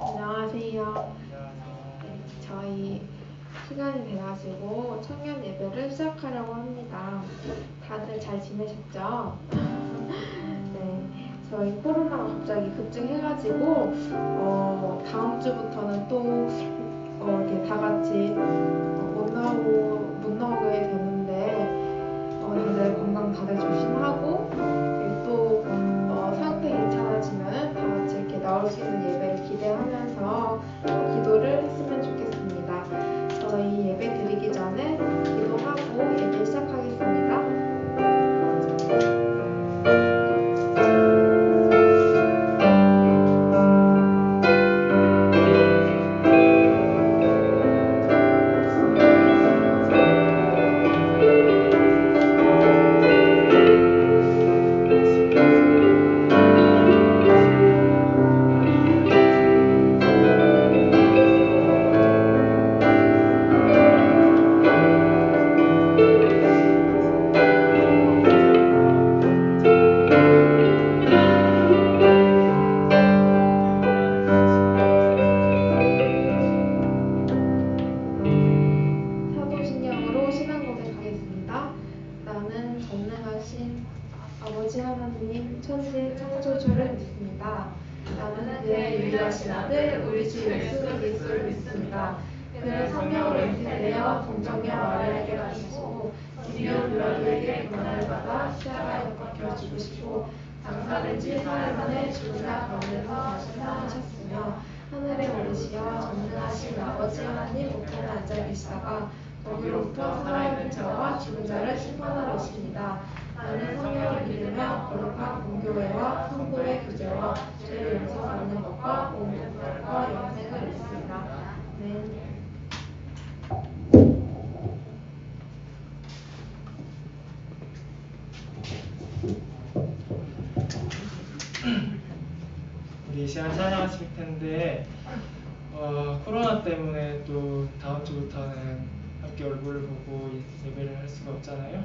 안녕하세요. 네, 저희 시간이 돼가지고 청년 예배를 시작하려고 합니다. 다들 잘 지내셨죠? 네, 저희 코로나가 갑자기 급증해가지고 다음 주부터는 또 이렇게 다 같이 못 나오게 되는데 다들 건강 다들 조심하고 그리고 또 상태 괜찮아지면 다 같이 이렇게 나올 수 있는 예배를 기대하면서 기도를 했으면 좋겠습니다. 저희 예배 드리기 전에 기도하고 예배 시작하겠습니다. 사도신경으로 신앙 고백하겠습니다. 나는 전능하신 아버지 하나님 천지 창조주를 믿습니다. 나는 그의 유일하신 아들 우리 주 예수 그리스도를 믿습니다. 그는 성령으로 잉태되어 동정녀 마리아에게 나시고 기묘 빌라도에게 고난을 받아 십자가에 못 박혀 죽으시고 장사된 지 사흘 만에 죽은 자 가운데서 다시 살아나셨으며 하늘에 오르시어 전능하신 아버지 하나님 우편에 앉아 계시다가 거기로부터 살아있는 자와 죽은 자를 심판하러 오십니다. 나는 성령을 믿으며 거룩한 공교회와 성도의 교제와 죄를 용서받는 것과 몸의 부활과 영생을 믿습니다. 네. 우리 이 시간 찬양하실 텐데 코로나 때문에 또 다음 주부터는 함께 얼굴을 보고 예배를 할 수가 없잖아요.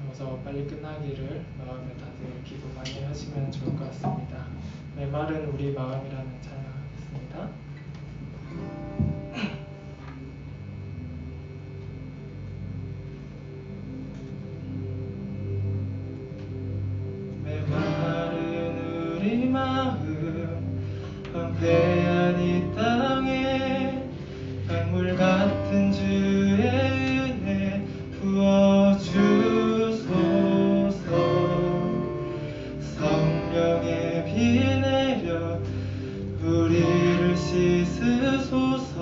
그래서 빨리 끝나기를 마음에 다들 기도 많이 하시면 좋을 것 같습니다. 메마른 우리 마음이라는 찬양하겠습니다. 메마른 우리 마음 황폐한 이 땅에 강물 같은 주의 은혜 부어주소서. 성령의 비 내려 우리를 씻으소서.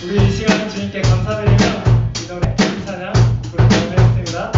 우리 이 시간 주님께 감사드리며 이 노래 이 찬양 부르도록 하겠습니다.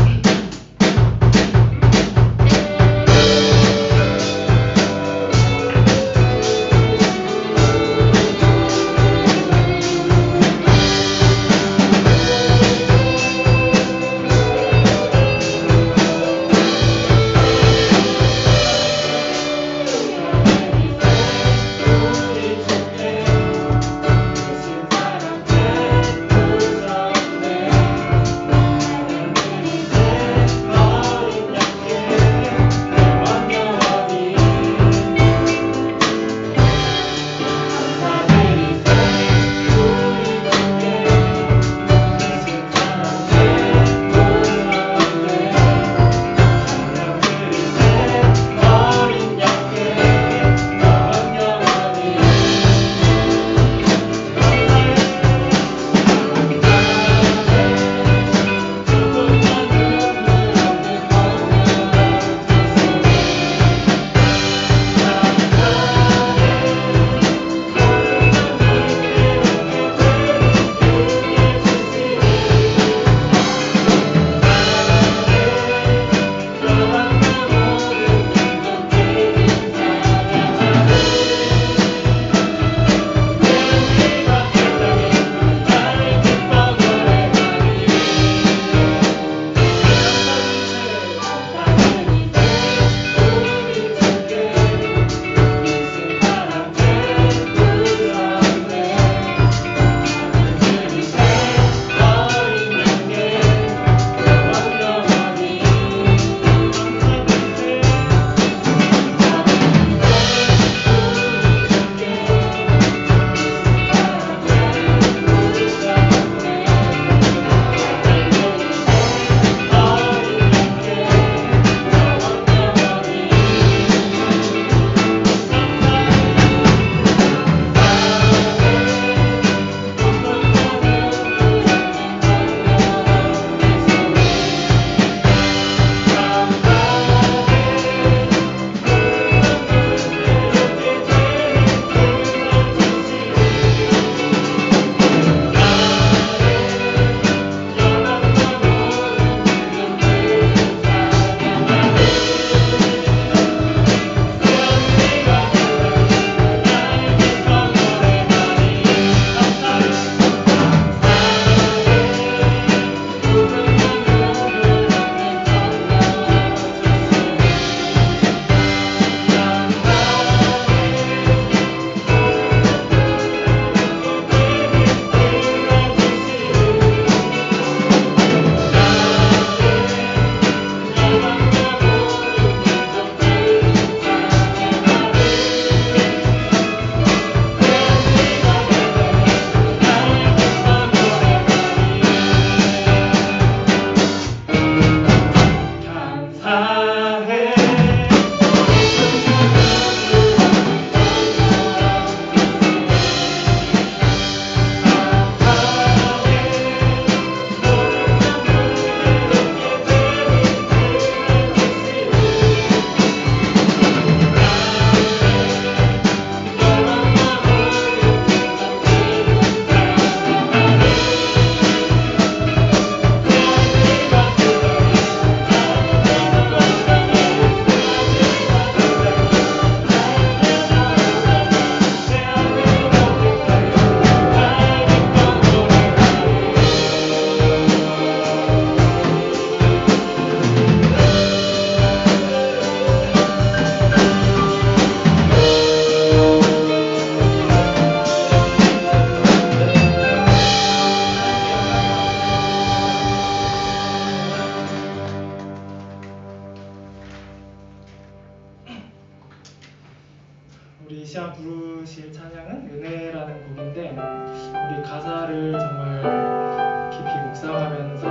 우리 이 시간 부르실 찬양은 은혜라는 곡인데 우리 가사를 정말 깊이 묵상하면서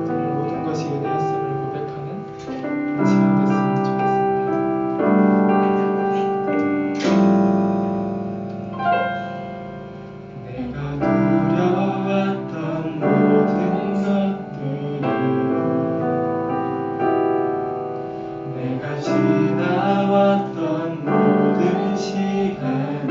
정말 모든 것이 은혜였음을 고백하는 그런 시간 됐으면 좋겠습니다. 내가 두려웠던 모든 것들이 내가 지나왔던 모든 시간이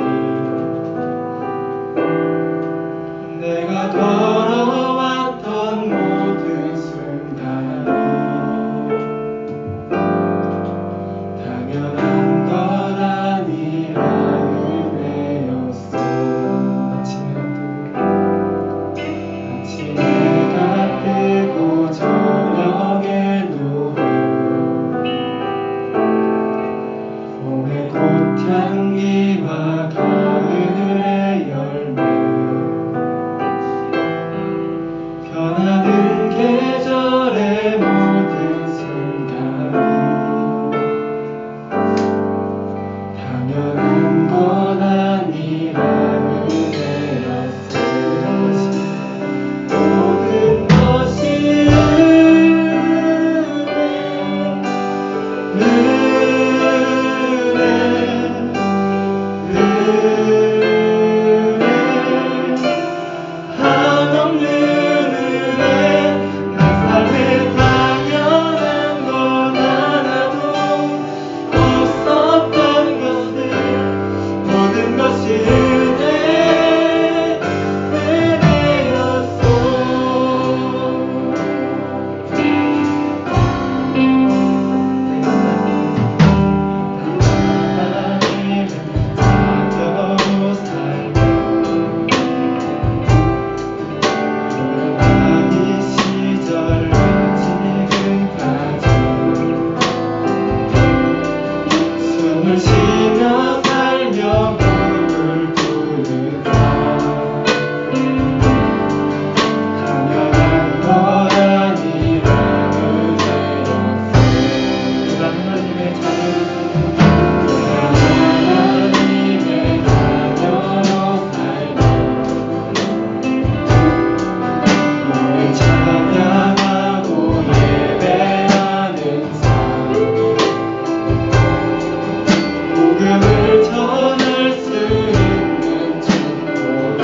향기와 가을의 열매 변하는 계절의 모든 순간이 당연한 건 아니라 은혜였을 것이 모든 것이 한없는 은혜 내 삶에 당연한 건 하나도 없었던 것을 모든 것이 은혜였소. 하나님은 자녀로 살고 이 시절로 지금까지 숨을 쉬며 살며 꿈을 꾸는 삶 당연한 건 아니라 은혜였어. 하나님의 자녀로 하나님의 자녀로 살고 오늘 찬양하고 예배하는 삶 복음을 전할 수 있는 축복이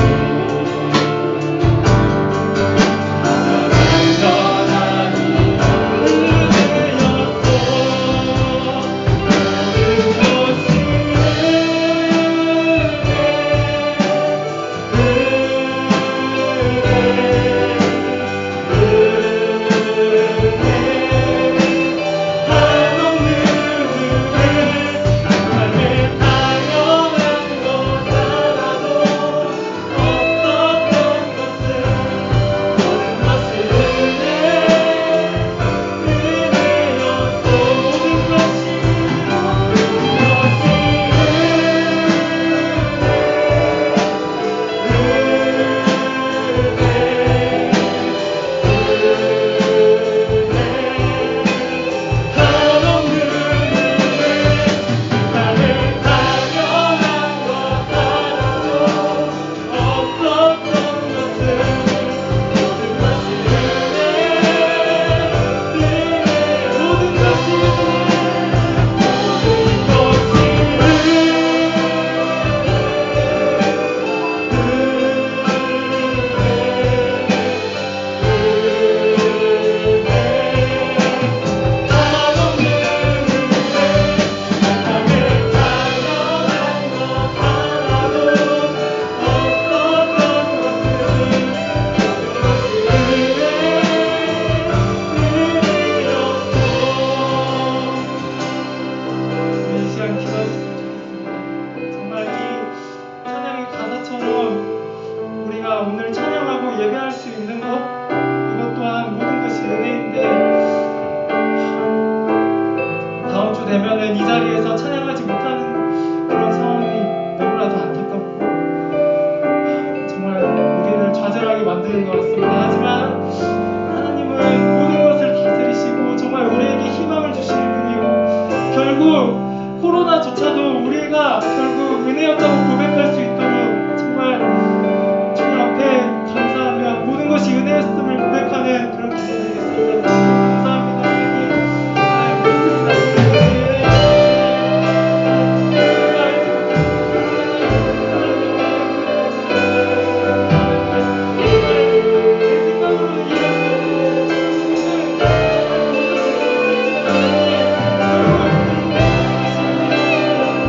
당연한 건 아니라 은혜였소. 모든 것이 한없는 은혜 삶에 당연한 것 하나도 없었던 것을 모든 것이 은혜였소. 모든 것이 한없는 은혜 삶에 당연한 것 하나도 없었던 것을 모든 것이 모든 것이 이 시간 기도했으면 좋겠습니다. 정말 이 찬양의 가사처럼 우리가 오늘 찬양하고 예배할 수 있는 것 이것 또한 모든 것이 은혜인데 다음 주 되면은 이 자리에서 찬양하지 못하는 그런 상황이 너무나도 안타깝고 정말 우리를 좌절하게 만드는 것 같습니다. 하지만 하나님은 모든 것을 다스리시고 정말 우리에게 희망을 주시는 분이고 결국 코로나조차도 우리가 결국 은혜였다고 고백할 수 있도록 정말 주님 앞에 감사하며 모든 것이 은혜였음을 고백하는 그런 기도 되겠습니다. 감사합니다. 하나님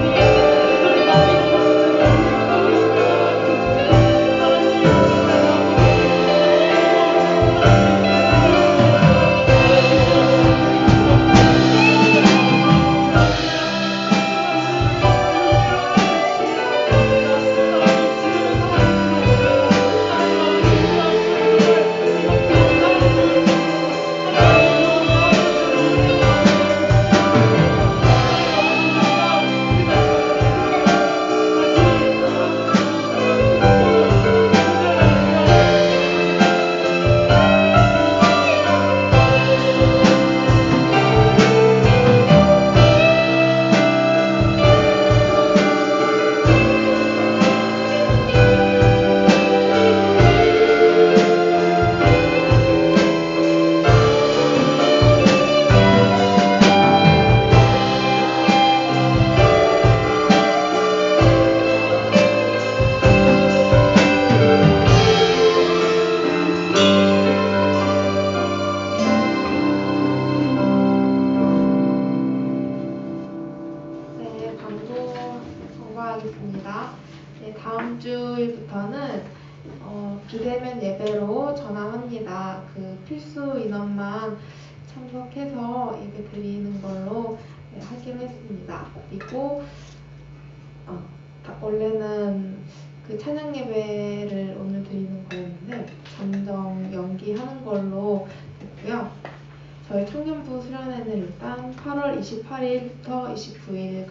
있습니다. 네, 다음 주일부터는 비대면 예배로 전환합니다. 그 필수 인원만 참석해서 예배 드리는 걸로 하기로 했습니다. 그리고 원래는 그 찬양 예배를 오늘 드리는 거였는데 잠정 연기하는 걸로 됐고요. 저희 청년부 수련회는 일단 8월 28일부터 29일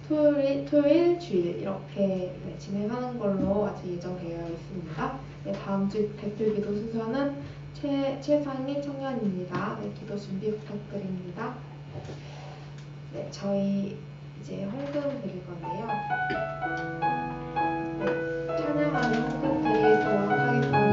토요일, 주일 이렇게 진행하는 걸로 아직 예정되어 있습니다. 네, 다음 주 대표 기도 순서는 최상희 청년입니다. 네, 기도 준비 부탁드립니다. 네, 저희 이제 헌금 드릴 건데요. 네, 찬양하는 헌금 드리도록 하겠습니다.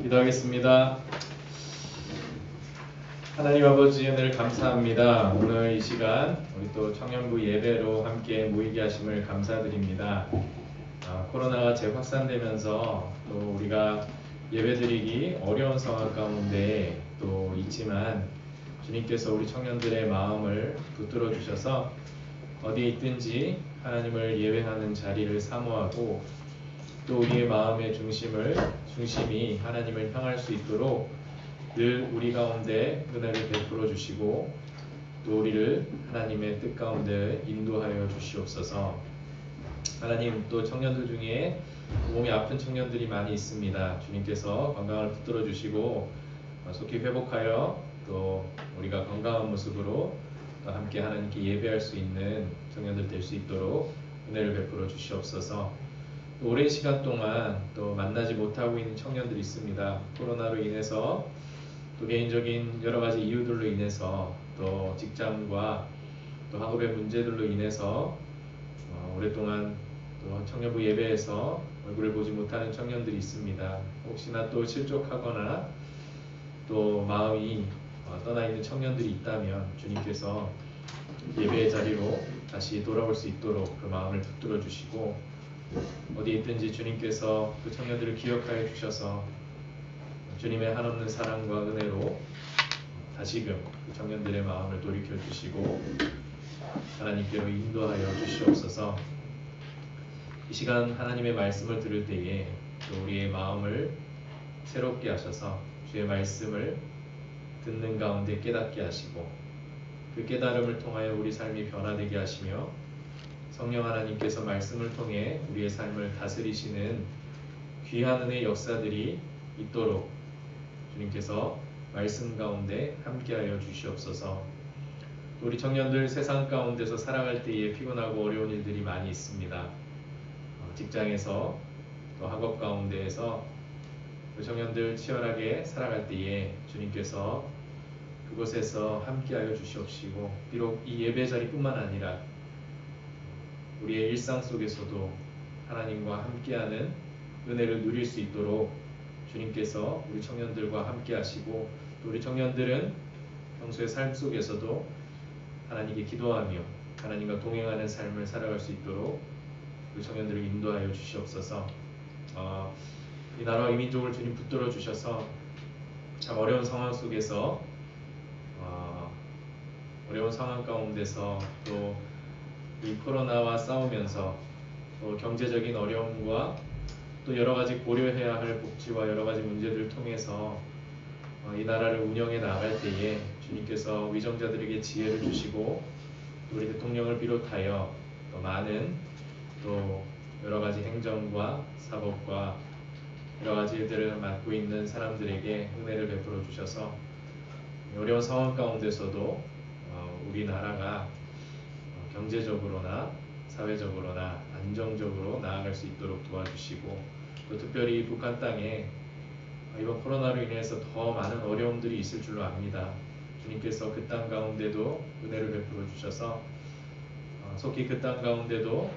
기도하겠습니다. 하나님 아버지 은혜를 감사합니다. 오늘 이 시간 우리 또 청년부 예배로 함께 모이게 하심을 감사드립니다. 코로나가 재확산되면서 또 우리가 예배드리기 어려운 상황 가운데 또 있지만 주님께서 우리 청년들의 마음을 붙들어 주셔서 어디에 있든지 하나님을 예배하는 자리를 사모하고 또 우리의 마음의 중심이 하나님을 향할 수 있도록 늘 우리 가운데 은혜를 베풀어 주시고 또 우리를 하나님의 뜻 가운데 인도하여 주시옵소서. 하나님, 또 청년들 중에 몸이 아픈 청년들이 많이 있습니다. 주님께서 건강을 붙들어 주시고 속히 회복하여 또 우리가 건강한 모습으로 또 함께 하나님께 예배할 수 있는 청년들 될 수 있도록 은혜를 베풀어 주시옵소서. 또 오랜 시간 동안 또 만나지 못하고 있는 청년들이 있습니다. 코로나로 인해서 또 개인적인 여러 가지 이유들로 인해서 또 직장과 또 학업의 문제들로 인해서 오랫동안 또 청년부 예배에서 얼굴을 보지 못하는 청년들이 있습니다. 혹시나 또 실족하거나 또 마음이 떠나 있는 청년들이 있다면 주님께서 예배의 자리로 다시 돌아올 수 있도록 그 마음을 붙들어 주시고 어디 있든지 주님께서 그 청년들을 기억하여 주셔서 주님의 한없는 사랑과 은혜로 다시금 그 청년들의 마음을 돌이켜 주시고 하나님께로 인도하여 주시옵소서. 이 시간 하나님의 말씀을 들을 때에 또 우리의 마음을 새롭게 하셔서 주의 말씀을 듣는 가운데 깨닫게 하시고 그 깨달음을 통하여 우리 삶이 변화되게 하시며 성령 하나님께서 말씀을 통해 우리의 삶을 다스리시는 귀한 은혜의 역사들이 있도록 주님께서 말씀 가운데 함께하여 주시옵소서. 우리 청년들 세상 가운데서 살아갈 때에 피곤하고 어려운 일들이 많이 있습니다. 직장에서 또 학업 가운데에서 그 청년들 치열하게 살아갈 때에 주님께서 그곳에서 함께하여 주시옵시고 비록 이 예배 자리뿐만 아니라 우리의 일상 속에서도 하나님과 함께하는 은혜를 누릴 수 있도록 주님께서 우리 청년들과 함께하시고 또 우리 청년들은 평소의 삶 속에서도 하나님께 기도하며 하나님과 동행하는 삶을 살아갈 수 있도록 우리 청년들을 인도하여 주시옵소서. 이 나라와 이 민족을 주님 붙들어 주셔서 참 어려운 상황 속에서 어려운 상황 가운데서 또 이 코로나와 싸우면서 또 경제적인 어려움과 또 여러 가지 고려해야 할 복지와 여러 가지 문제들을 통해서 이 나라를 운영해 나갈 때에 주님께서 위정자들에게 지혜를 주시고 또 우리 대통령을 비롯하여 또 많은 또 여러 가지 행정과 사법과 여러 가지 일들을 맡고 있는 사람들에게 은혜를 베풀어 주셔서 어려운 상황 가운데서도 우리나라가 경제적으로나 사회적으로나 안정적으로 나아갈 수 있도록 도와주시고 또 특별히 북한 땅에 이번 코로나로 인해서 더 많은 어려움들이 있을 줄로 압니다. 주님께서 그 땅 가운데도 은혜를 베풀어 주셔서 속히 그 땅 가운데도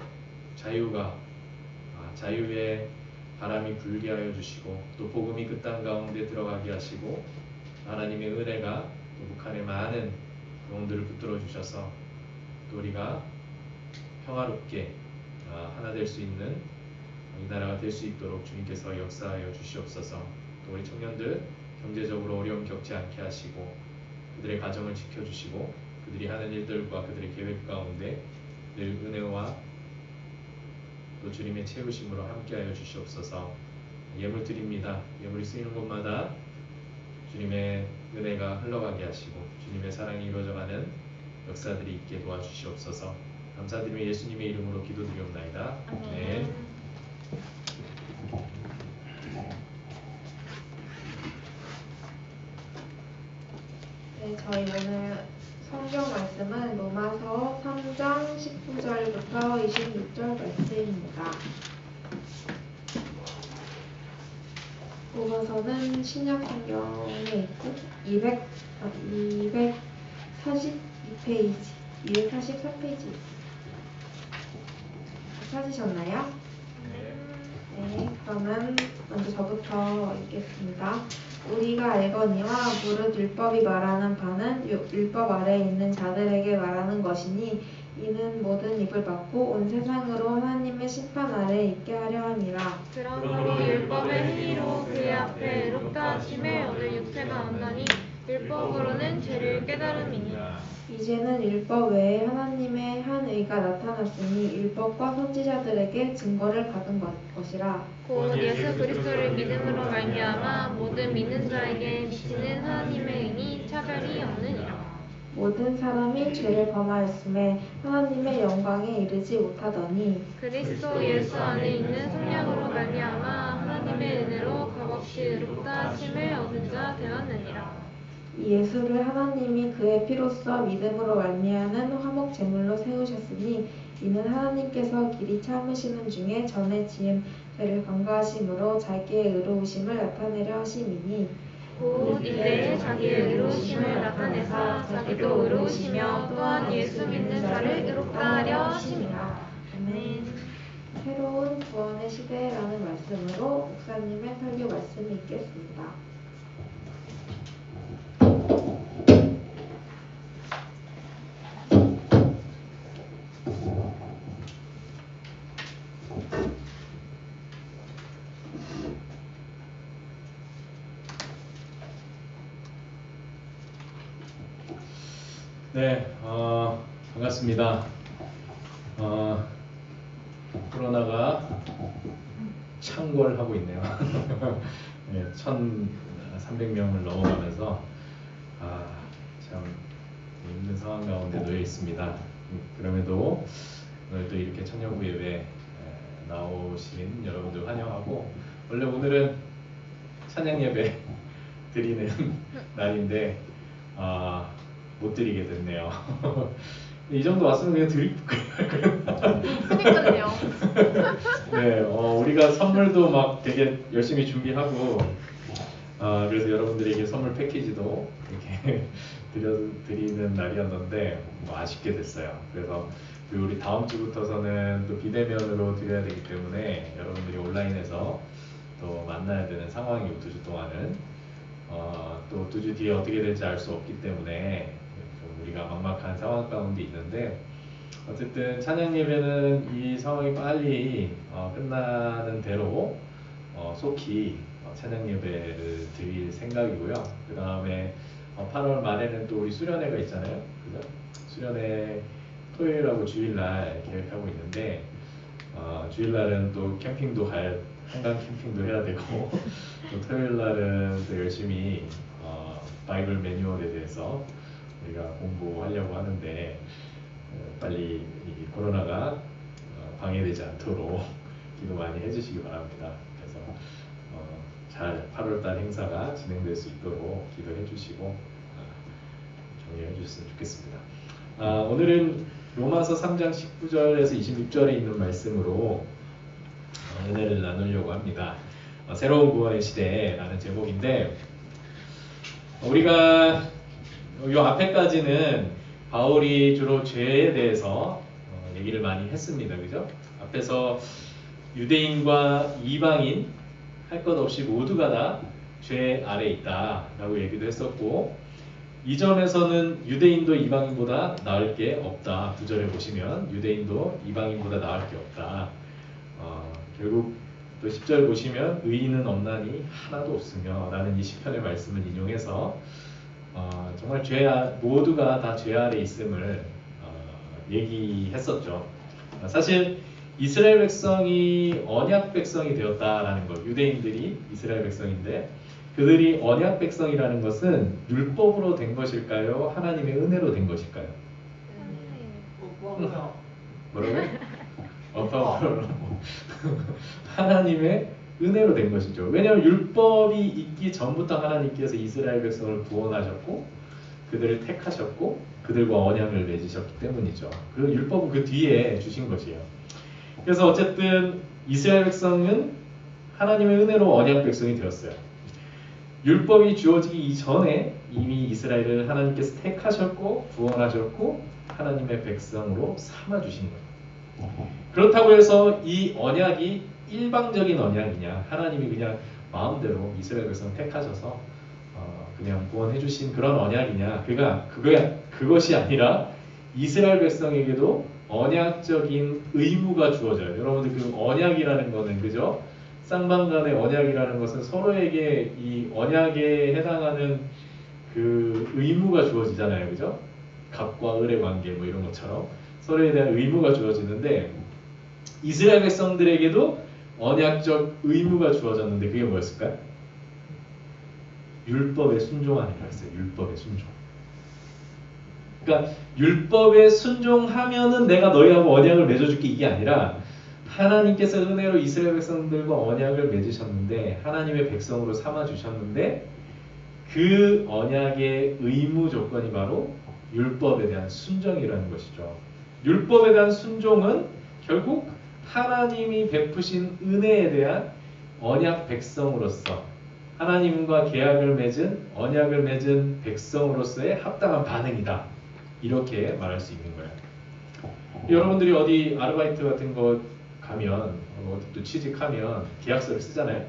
자유의 바람이 불게 하여 주시고 또 복음이 그 땅 가운데 들어가게 하시고 하나님의 은혜가 또 북한의 많은 영혼들을 붙들어 주셔서 또 우리가 평화롭게 하나 될 수 있는 이 나라가 될 수 있도록 주님께서 역사하여 주시옵소서. 또 우리 청년들 경제적으로 어려움 겪지 않게 하시고 그들의 가정을 지켜주시고 그들이 하는 일들과 그들의 계획 가운데 늘 은혜와 또 주님의 채우심으로 함께하여 주시옵소서. 예물 드립니다. 예물이 쓰이는 곳마다 주님의 은혜가 흘러가게 하시고 주님의 사랑이 이루어져가는 역사들이 있게 도와주시옵소서. 감사드리며 예수님의 이름으로 기도드리옵나이다. 아멘. 네, 저희 오늘 성경 말씀은 로마서 3장 19절부터 26절 말씀입니다. 로마서는 신약 성경에 있고 242페이지, 243페이지 찾으셨나요? 네, 그러면 먼저 저부터 읽겠습니다. 우리가 알거니와 무릇 율법이 말하는 바는 율법 아래에 있는 자들에게 말하는 것이니 이는 모든 입을 막고 온 세상으로 하나님의 심판 아래에 있게 하려 함이라. 그러므로 율법의 행위로 그의 앞에 의롭다 하심을 얻을 육체가 없나니 율법으로는 죄를 깨달음이니 이제는 율법 외에 하나님의 한 의가 나타났으니 율법과 선지자들에게 증거를 받은 것이라. 곧 예수 그리스도를 믿음으로 말미암아 모든 믿는 자에게 미치는 하나님의 의니 차별이 없느니라. 모든 사람이 죄를 범하였음에 하나님의 영광에 이르지 못하더니 그리스도 예수 안에 있는 성령으로 말미암아 하나님의 은혜로 값없이 의롭다 하심을 얻은 자 되었느니라. 이 예수를 하나님이 그의 피로써 믿음으로 말미암는 화목 제물로 세우셨으니 이는 하나님께서 길이 참으시는 중에 전에 지은 죄를 간과하심으로 자기의 의로우심을 나타내려 하심이니 곧 이때에 자기의 의로우심을 나타내사 자기도 의로우시며 또한 예수 믿는 자를 의롭다 하려 하심이라. 아멘. 새로운 구원의 시대라는 말씀으로 목사님의 설교 말씀이 있겠습니다. 네, 반갑습니다. 코로나가 창궐하고 있네요. 네, 1,300명을 넘어가면서 참 힘든 상황 가운데 놓여 있습니다. 그럼에도 오늘 또 이렇게 청년부 예배 나오신 여러분들 환영하고, 원래 오늘은 찬양 예배 드리는 날인데 못 드리게 됐네요. 이 정도 왔으면 그냥 드릴 거예요. 그러니까요. 네, 우리가 선물도 막 되게 열심히 준비하고, 그래서 여러분들에게 선물 패키지도 이렇게 드리는 날이었는데 아쉽게 됐어요. 그래서 우리 다음 주부터서는 또 비대면으로 드려야 되기 때문에 여러분들이 온라인에서 또 만나야 되는 상황이고, 2주 동안은 또 2주 뒤에 어떻게 될지 알 수 없기 때문에 좀 우리가 막막한 상황 가운데 있는데, 어쨌든 찬양 예배는 이 상황이 빨리 끝나는 대로 속히 찬양 예배를 드릴 생각이고요. 그 다음에 8월 말에는 또 우리 수련회가 있잖아요. 그죠? 수련회 토요일하고 주일날 계획하고 있는데 주일날은 또 캠핑도 한강 캠핑도 해야 되고 또 토요일날은 또 열심히 바이블 매뉴얼에 대해서 우리가 공부하려고 하는데 빨리 이 코로나가 방해되지 않도록 기도 많이 해주시기 바랍니다. 그래서 잘 8월달 행사가 진행될 수 있도록 기도해 주시고 격려해 주셨으면 좋겠습니다. 오늘은 로마서 3장 19절에서 26절에 있는 말씀으로 은혜를 나누려고 합니다. 새로운 구원의 시대라는 제목인데 우리가 이 앞에까지는 바울이 주로 죄에 대해서 얘기를 많이 했습니다. 그죠? 앞에서 유대인과 이방인 할 것 없이 모두가 다 죄 아래 있다라고 얘기도 했었고 이 점에서는 유대인도 이방인보다 나을 게 없다. 9절에 보시면 유대인도 이방인보다 나을 게 없다. 결국 또 10절 보시면 의인은 없나니 하나도 없으며 라는 이 시편의 말씀을 인용해서 정말 모두가 다 죄 아래 있음을 얘기했었죠. 사실 이스라엘 백성이 언약 백성이 되었다라는 것, 유대인들이 이스라엘 백성인데 그들이 언약 백성이라는 것은 율법으로 된 것일까요? 하나님의 은혜로 된 것일까요? 뭐라고요? 하나님의 은혜로 된 것이죠. 왜냐하면 율법이 있기 전부터 하나님께서 이스라엘 백성을 구원하셨고 그들을 택하셨고 그들과 언약을 맺으셨기 때문이죠. 그리고 율법은 그 뒤에 주신 것이에요. 그래서 어쨌든 이스라엘 백성은 하나님의 은혜로 언약 백성이 되었어요. 율법이 주어지기 이전에 이미 이스라엘을 하나님께서 택하셨고 구원하셨고 하나님의 백성으로 삼아주신 거예요. 그렇다고 해서 이 언약이 일방적인 언약이냐, 하나님이 그냥 마음대로 이스라엘 백성 택하셔서 그냥 구원해 주신 그런 언약이냐, 그것이 아니라 이스라엘 백성에게도 언약적인 의무가 주어져요. 여러분들 그 언약이라는 거는 그죠? 쌍방간의 언약이라는 것은 서로에게 이 언약에 해당하는 그 의무가 주어지잖아요. 그죠? 갑과 을의 관계 뭐 이런 것처럼 서로에 대한 의무가 주어지는데 이스라엘 백성들에게도 언약적 의무가 주어졌는데 그게 뭐였을까요? 율법에 순종하는 거였어요. 율법에 순종. 그러니까 율법에 순종하면은 내가 너희하고 언약을 맺어줄게 이게 아니라 하나님께서 은혜로 이스라엘 백성들과 언약을 맺으셨는데 하나님의 백성으로 삼아주셨는데 그 언약의 의무 조건이 바로 율법에 대한 순종이라는 것이죠. 율법에 대한 순종은 결국 하나님이 베푸신 은혜에 대한 언약 백성으로서 하나님과 계약을 맺은 언약을 맺은 백성으로서의 합당한 반응이다. 이렇게 말할 수 있는 거예요. 여러분들이 어디 아르바이트 같은 거 가면 어디 또 취직하면 계약서를 쓰잖아요.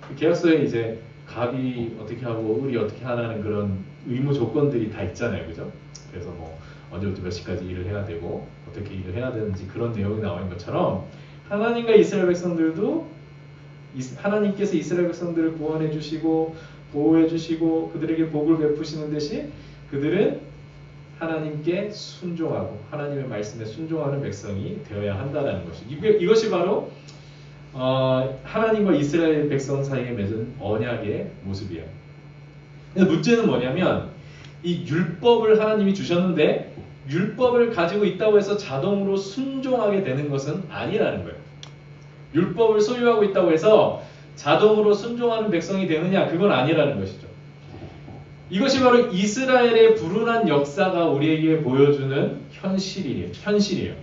그 계약서에 이제 갑이 어떻게 하고 을이 어떻게 하라는 그런 의무 조건들이 다 있잖아요. 그죠? 그래서 뭐 언제부터 몇 시까지 일을 해야 되고 어떻게 일을 해야 되는지 그런 내용이 나와 있는 것처럼 하나님과 이스라엘 백성들도 하나님께서 이스라엘 백성들을 구원해 주시고 보호해 주시고 그들에게 복을 베푸시는 대신 그들은 하나님께 순종하고 하나님의 말씀에 순종하는 백성이 되어야 한다는 것이 이것이 바로 하나님과 이스라엘 백성 사이에 맺은 언약의 모습이에요. 근데 문제는 뭐냐면 이 율법을 하나님이 주셨는데 율법을 가지고 있다고 해서 자동으로 순종하게 되는 것은 아니라는 거예요. 율법을 소유하고 있다고 해서 자동으로 순종하는 백성이 되느냐? 그건 아니라는 것이죠. 이것이 바로 이스라엘의 불운한 역사가 우리에게 보여주는 현실이에요.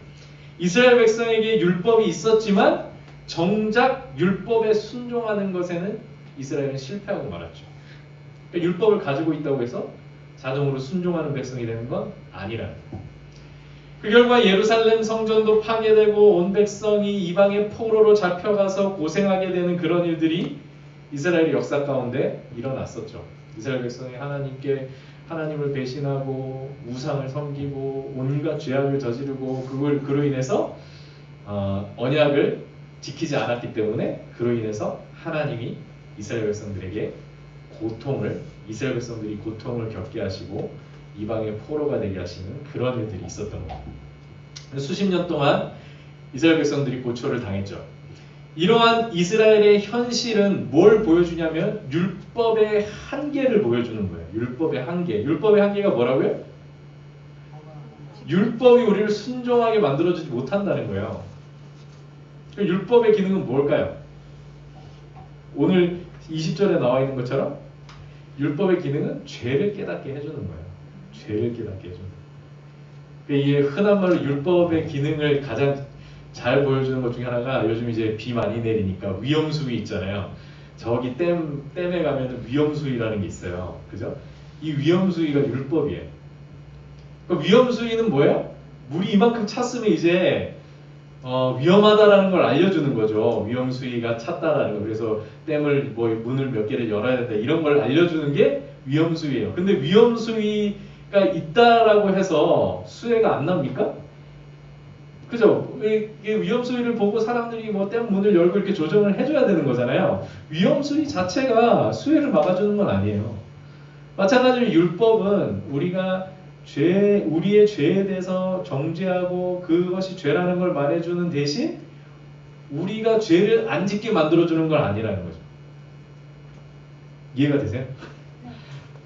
이스라엘 백성에게 율법이 있었지만 정작 율법에 순종하는 것에는 이스라엘은 실패하고 말았죠. 그러니까 율법을 가지고 있다고 해서 자동으로 순종하는 백성이 되는 건 아니라는 거예요. 그 결과 예루살렘 성전도 파괴되고 온 백성이 이방의 포로로 잡혀가서 고생하게 되는 그런 일들이 이스라엘의 역사 가운데 일어났었죠. 이스라엘 백성이 하나님을 배신하고 우상을 섬기고 온갖 죄악을 저지르고 그로 인해서 언약을 지키지 않았기 때문에 그로 인해서 하나님이 이스라엘 백성들에게 이스라엘 백성들이 고통을 겪게 하시고 이방의 포로가 되게 하시는 그런 일들이 있었던 겁니다. 수십 년 동안 이스라엘 백성들이 고초를 당했죠. 이러한 이스라엘의 현실은 뭘 보여주냐면 율법의 한계를 보여주는 거예요. 율법의 한계. 율법의 한계가 뭐라고요? 율법이 우리를 순종하게 만들어주지 못한다는 거예요. 율법의 기능은 뭘까요? 오늘 20절에 나와 있는 것처럼 율법의 기능은 죄를 깨닫게 해주는 거예요. 죄를 깨닫게 해주는 거예요. 이게 흔한 말로 율법의 기능을 가장 잘 보여주는 것 중에 하나가 요즘 이제 비 많이 내리니까 위험수위 있잖아요. 저기 댐에 가면 위험수위라는 게 있어요. 그죠? 이 위험수위가 율법이에요. 그 위험수위는 뭐예요? 물이 이만큼 찼으면 이제 위험하다라는 걸 알려주는 거죠. 위험수위가 찼다라는 거. 그래서 댐을 뭐 문을 몇 개를 열어야 된다 이런 걸 알려주는 게 위험수위예요. 근데 위험수위가 있다라고 해서 수해가 안 납니까? 그죠? 이게 위험수위를 보고 사람들이 뭐 댐 문을 열고 이렇게 조정을 해줘야 되는 거잖아요. 위험수위 자체가 수해를 막아주는 건 아니에요. 마찬가지로 율법은 우리의 죄에 대해서 정죄하고 그것이 죄라는 걸 말해주는 대신 우리가 죄를 안 짓게 만들어주는 건 아니라는 거죠. 이해가 되세요?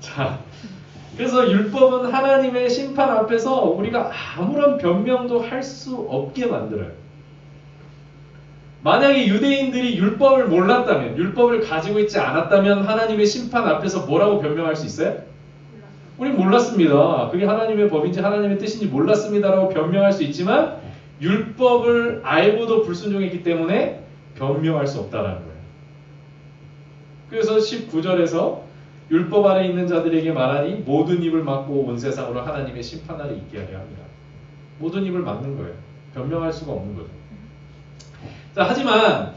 자, 그래서 율법은 하나님의 심판 앞에서 우리가 아무런 변명도 할 수 없게 만들어요. 만약에 유대인들이 율법을 몰랐다면, 율법을 가지고 있지 않았다면 하나님의 심판 앞에서 뭐라고 변명할 수 있어요? 우린 몰랐습니다. 그게 하나님의 법인지 하나님의 뜻인지 몰랐습니다라고 변명할 수 있지만 율법을 알고도 불순종했기 때문에 변명할 수 없다는 거예요. 그래서 19절에서 율법 아래 있는 자들에게 말하니 모든 입을 막고 온 세상으로 하나님의 심판 아래 있게 하려 합니다. 모든 입을 막는 거예요. 변명할 수가 없는 거죠. 자, 하지만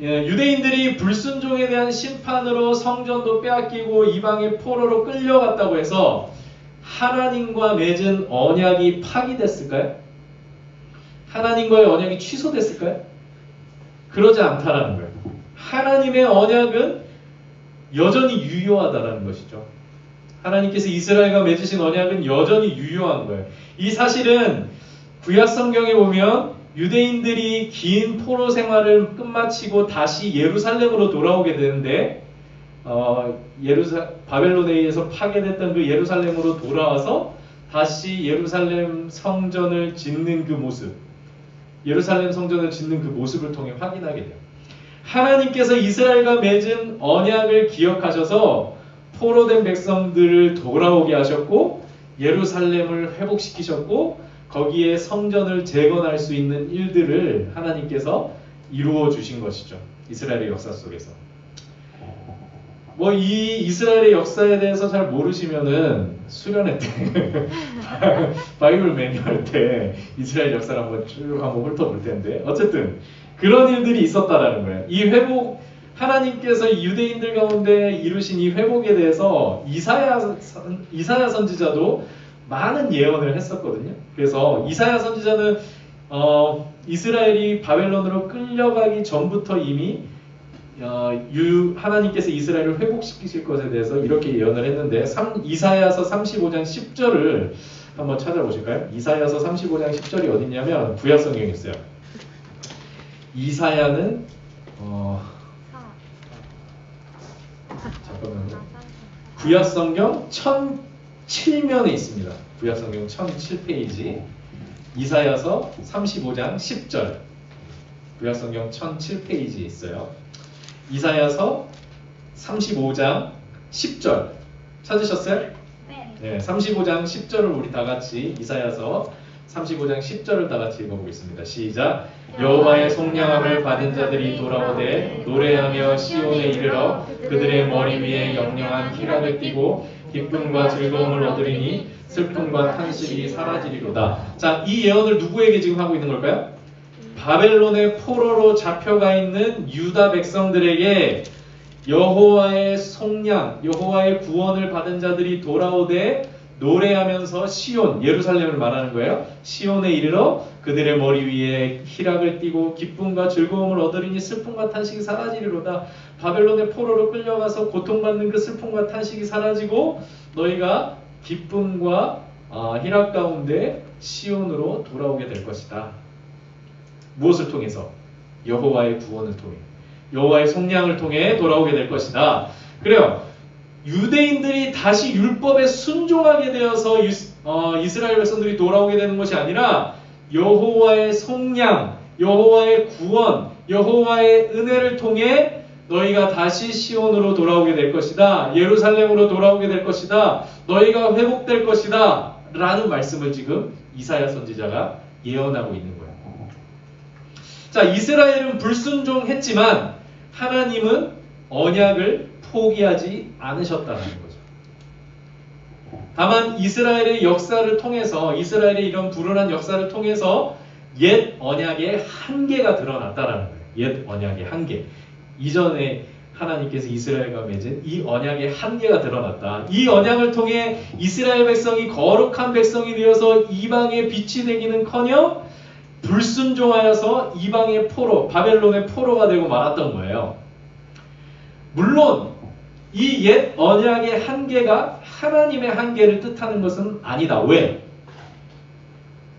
유대인들이 불순종에 대한 심판으로 성전도 빼앗기고 이방의 포로로 끌려갔다고 해서 하나님과 맺은 언약이 파기됐을까요? 하나님과의 언약이 취소됐을까요? 그러지 않다라는 거예요. 하나님의 언약은 여전히 유효하다라는 것이죠. 하나님께서 이스라엘과 맺으신 언약은 여전히 유효한 거예요. 이 사실은 구약 성경에 보면 유대인들이 긴 포로 생활을 끝마치고 다시 예루살렘으로 돌아오게 되는데 바벨론에 의해서 파괴됐던 그 예루살렘으로 돌아와서 다시 예루살렘 성전을 짓는 그 모습, 예루살렘 성전을 짓는 그 모습을 통해 확인하게 돼요. 하나님께서 이스라엘과 맺은 언약을 기억하셔서 포로된 백성들을 돌아오게 하셨고 예루살렘을 회복시키셨고 거기에 성전을 재건할 수 있는 일들을 하나님께서 이루어 주신 것이죠. 이스라엘의 역사 속에서. 뭐 이 이스라엘의 역사에 대해서 잘 모르시면은 수련회 때 바이블 매뉴얼 때 이스라엘 역사를 한번 훑어볼 텐데 어쨌든 그런 일들이 있었다라는 거예요. 이 회복 하나님께서 유대인들 가운데 이루신 이 회복에 대해서 이사야 선지자도 많은 예언을 했었거든요. 그래서 이사야 선지자는 이스라엘이 바벨론으로 끌려가기 전부터 이미 하나님께서 이스라엘을 회복시키실 것에 대해서 이렇게 예언을 했는데 이사야서 35장 10절을 한번 찾아보실까요? 이사야서 35장 10절이 어디 있냐면 구약 성경에 있어요. 이사야는 잠깐만요. 구약 성경 1007면에 있습니다. 구약 성경 1007페이지 이사야서 35장 10절 구약 성경 1007페이지에 있어요. 이사야서 35장 10절 찾으셨어요? 네. 35장 10절을 우리 다 같이 이사야서 35장 10절을 다 같이 읽어보겠습니다. 시작. 여호와의 속량함을 받은 자들이 돌아오되 노래하며 시온에 이르러 그들의 머리 위에 영영한 희락을 띠고 기쁨과 즐거움을 얻으리니 슬픔과 탄식이 사라지리로다. 자, 이 예언을 누구에게 지금 하고 있는 걸까요? 바벨론의 포로로 잡혀가 있는 유다 백성들에게 여호와의 속량, 여호와의 구원을 받은 자들이 돌아오되 노래하면서 시온, 예루살렘을 말하는 거예요. 시온에 이르러 그들의 머리 위에 희락을 띠고 기쁨과 즐거움을 얻으리니 슬픔과 탄식이 사라지리로다. 바벨론의 포로로 끌려가서 고통받는 그 슬픔과 탄식이 사라지고 너희가 기쁨과 희락 가운데 시온으로 돌아오게 될 것이다. 무엇을 통해서? 여호와의 구원을 통해, 여호와의 속량을 통해 돌아오게 될 것이다. 그래요. 유대인들이 다시 율법에 순종하게 되어서 이스라엘 백성들이 돌아오게 되는 것이 아니라 여호와의 속량, 여호와의 구원, 여호와의 은혜를 통해 너희가 다시 시온으로 돌아오게 될 것이다. 예루살렘으로 돌아오게 될 것이다. 너희가 회복될 것이다. 라는 말씀을 지금 이사야 선지자가 예언하고 있는 거예요. 자, 이스라엘은 불순종했지만 하나님은 언약을 포기하지 않으셨다는 거죠. 다만 이스라엘의 역사를 통해서, 이스라엘의 이런 불운한 역사를 통해서 옛 언약의 한계가 드러났다라는 거예요. 옛 언약의 한계. 이전에 하나님께서 이스라엘과 맺은 이 언약의 한계가 드러났다. 이 언약을 통해 이스라엘 백성이 거룩한 백성이 되어서 이방의 빛이 되기는커녕 불순종하여서 이방의 포로, 바벨론의 포로가 되고 말았던 거예요. 물론 이 옛 언약의 한계가 하나님의 한계를 뜻하는 것은 아니다. 왜?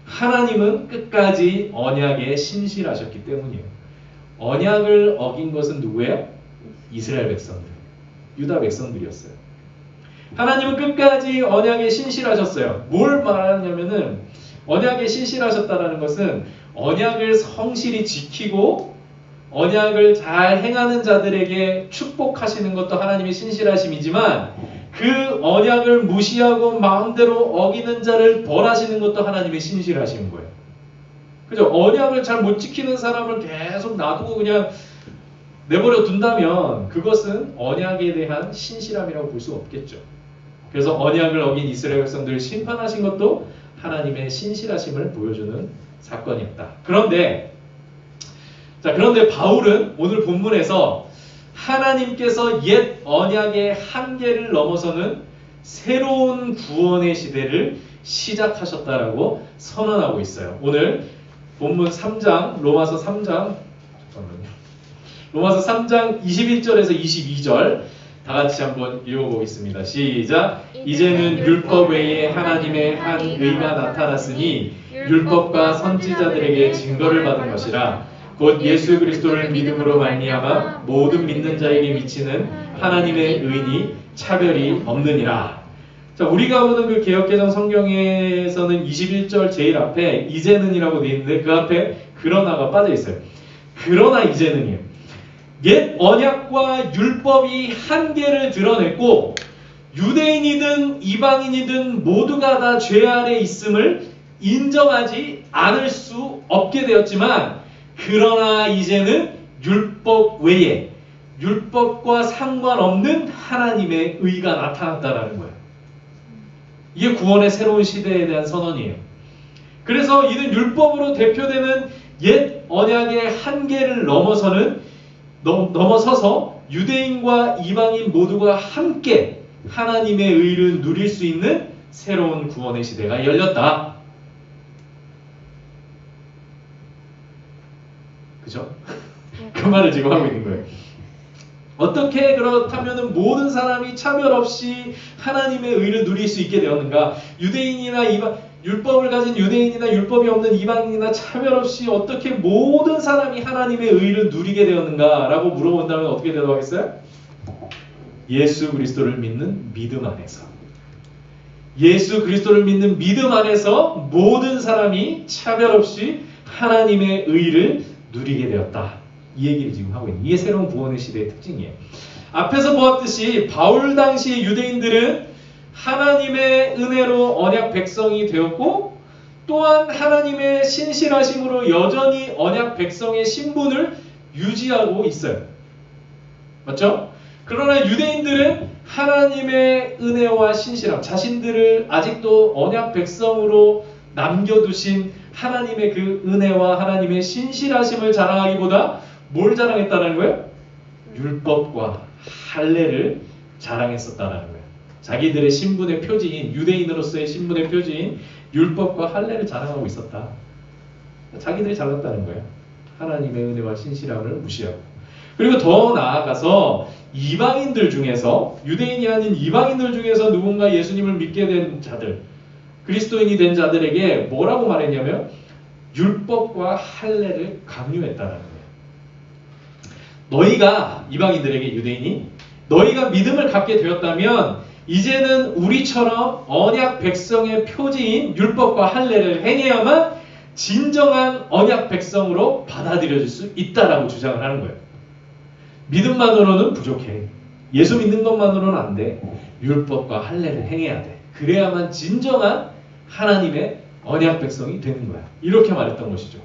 하나님은 끝까지 언약에 신실하셨기 때문이에요. 언약을 어긴 것은 누구예요? 이스라엘 백성들, 유다 백성들이었어요. 하나님은 끝까지 언약에 신실하셨어요. 뭘 말하냐면은 언약에 신실하셨다라는 것은 언약을 성실히 지키고 언약을 잘 행하는 자들에게 축복하시는 것도 하나님의 신실하심이지만 그 언약을 무시하고 마음대로 어기는 자를 벌하시는 것도 하나님의 신실하심인 거예요. 그죠? 언약을 잘 못 지키는 사람을 계속 놔두고 그냥 내버려 둔다면 그것은 언약에 대한 신실함이라고 볼 수 없겠죠. 그래서 언약을 어긴 이스라엘 백성들을 심판하신 것도 하나님의 신실하심을 보여주는 사건이었다. 그런데 바울은 오늘 본문에서 하나님께서 옛 언약의 한계를 넘어서는 새로운 구원의 시대를 시작하셨다라고 선언하고 있어요. 오늘 본문 3장, 로마서 3장 21절에서 22절 다 같이 한번 읽어보겠습니다. 시작. 이제는 율법 외에 하나님의 한 의가 나타났으니 율법과 선지자들에게 증거를 받은 것이라. 곧 예수 그리스도를 믿음으로 말미암아 모든 믿는 자에게 미치는 하나님의 의니 차별이 없느니라. 자, 우리가 보는 그 개역개정 성경에서는 21절 제일 앞에 이제는이라고 되어 있는데 그 앞에 그러나가 빠져 있어요. 그러나 이제는이에요. 옛 언약과 율법이 한계를 드러냈고 유대인이든 이방인이든 모두가 다 죄 아래 있음을 인정하지 않을 수 없게 되었지만 그러나 이제는 율법 외에 율법과 상관없는 하나님의 의가 나타났다라는 거예요. 이게 구원의 새로운 시대에 대한 선언이에요. 그래서 이는 율법으로 대표되는 옛 언약의 한계를 넘어서서 유대인과 이방인 모두가 함께 하나님의 의를 누릴 수 있는 새로운 구원의 시대가 열렸다. 그죠? 그 말을 지금 하고 있는 거예요. 어떻게 그렇다면 모든 사람이 차별 없이 하나님의 의를 누릴 수 있게 되었는가? 유대인이나 율법을 가진 유대인이나 율법이 없는 이방인이나 차별 없이 어떻게 모든 사람이 하나님의 의를 누리게 되었는가? 라고 물어본다면 어떻게 대답하겠어요? 예수 그리스도를 믿는 믿음 안에서. 예수 그리스도를 믿는 믿음 안에서 모든 사람이 차별 없이 하나님의 의를 누리게 되었다. 이 얘기를 지금 하고 있는, 이게 새로운 구원의 시대의 특징이에요. 앞에서 보았듯이 바울 당시의 유대인들은 하나님의 은혜로 언약 백성이 되었고 또한 하나님의 신실하심으로 여전히 언약 백성의 신분을 유지하고 있어요. 맞죠? 그러나 유대인들은 하나님의 은혜와 신실함, 자신들을 아직도 언약 백성으로 남겨두신 하나님의 그 은혜와 하나님의 신실하심을 자랑하기보다 뭘 자랑했다는 거예요? 율법과 할례를 자랑했었다는 거예요. 자기들의 신분의 표지인, 유대인으로서의 신분의 표지인 율법과 할례를 자랑하고 있었다. 자기들이 잘났다는 거예요. 하나님의 은혜와 신실함을 무시하고. 그리고 더 나아가서 이방인들 중에서, 유대인이 아닌 이방인들 중에서 누군가 예수님을 믿게 된 자들, 그리스도인이 된 자들에게 뭐라고 말했냐면 율법과 할례를 강요했다라는 거예요. 너희가 이방인들에게 유대인이 너희가 믿음을 갖게 되었다면 이제는 우리처럼 언약 백성의 표지인 율법과 할례를 행해야만 진정한 언약 백성으로 받아들여질 수 있다라고 주장을 하는 거예요. 믿음만으로는 부족해. 예수 믿는 것만으로는 안 돼. 율법과 할례를 행해야 돼. 그래야만 진정한 하나님의 언약 백성이 되는 거야. 이렇게 말했던 것이죠.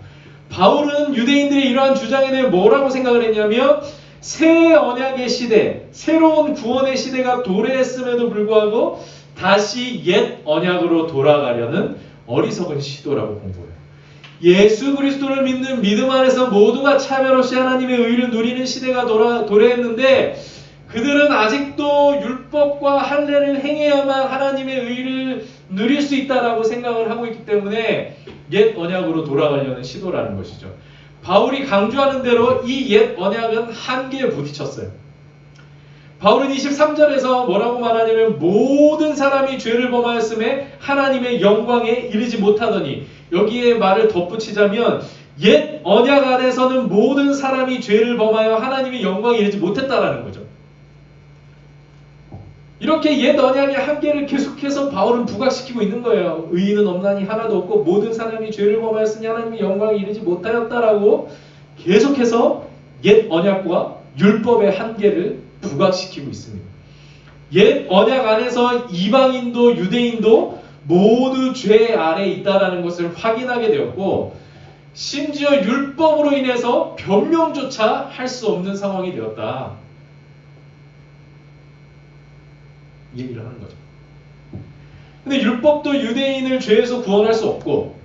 바울은 유대인들의 이러한 주장에 대해 뭐라고 생각을 했냐면 새 언약의 시대, 새로운 구원의 시대가 도래했음에도 불구하고 다시 옛 언약으로 돌아가려는 어리석은 시도라고 본 거예요. 예수 그리스도를 믿는 믿음 안에서 모두가 차별 없이 하나님의 의를 누리는 시대가 도래했는데 그들은 아직도 율법과 할례를 행해야만 하나님의 의를 누릴 수 있다라고 생각을 하고 있기 때문에 옛 언약으로 돌아가려는 시도라는 것이죠. 바울이 강조하는 대로 이 옛 언약은 한계에 부딪혔어요. 바울은 23절에서 뭐라고 말하냐면 모든 사람이 죄를 범하였음에 하나님의 영광에 이르지 못하더니 여기에 말을 덧붙이자면 옛 언약 안에서는 모든 사람이 죄를 범하여 하나님의 영광에 이르지 못했다라는 거죠. 이렇게 옛 언약의 한계를 계속해서 바울은 부각시키고 있는 거예요. 의인은 없나니 하나도 없고 모든 사람이 죄를 범하였으니 하나님의 영광에 이르지 못하였다라고 계속해서 옛 언약과 율법의 한계를 부각시키고 있습니다. 옛 언약 안에서 이방인도 유대인도 모두 죄 아래에 있다라는 것을 확인하게 되었고 심지어 율법으로 인해서 변명조차 할 수 없는 상황이 되었다. 이 얘기를 하는 거죠. 근데 율법도 유대인을 죄에서 구원할 수 없고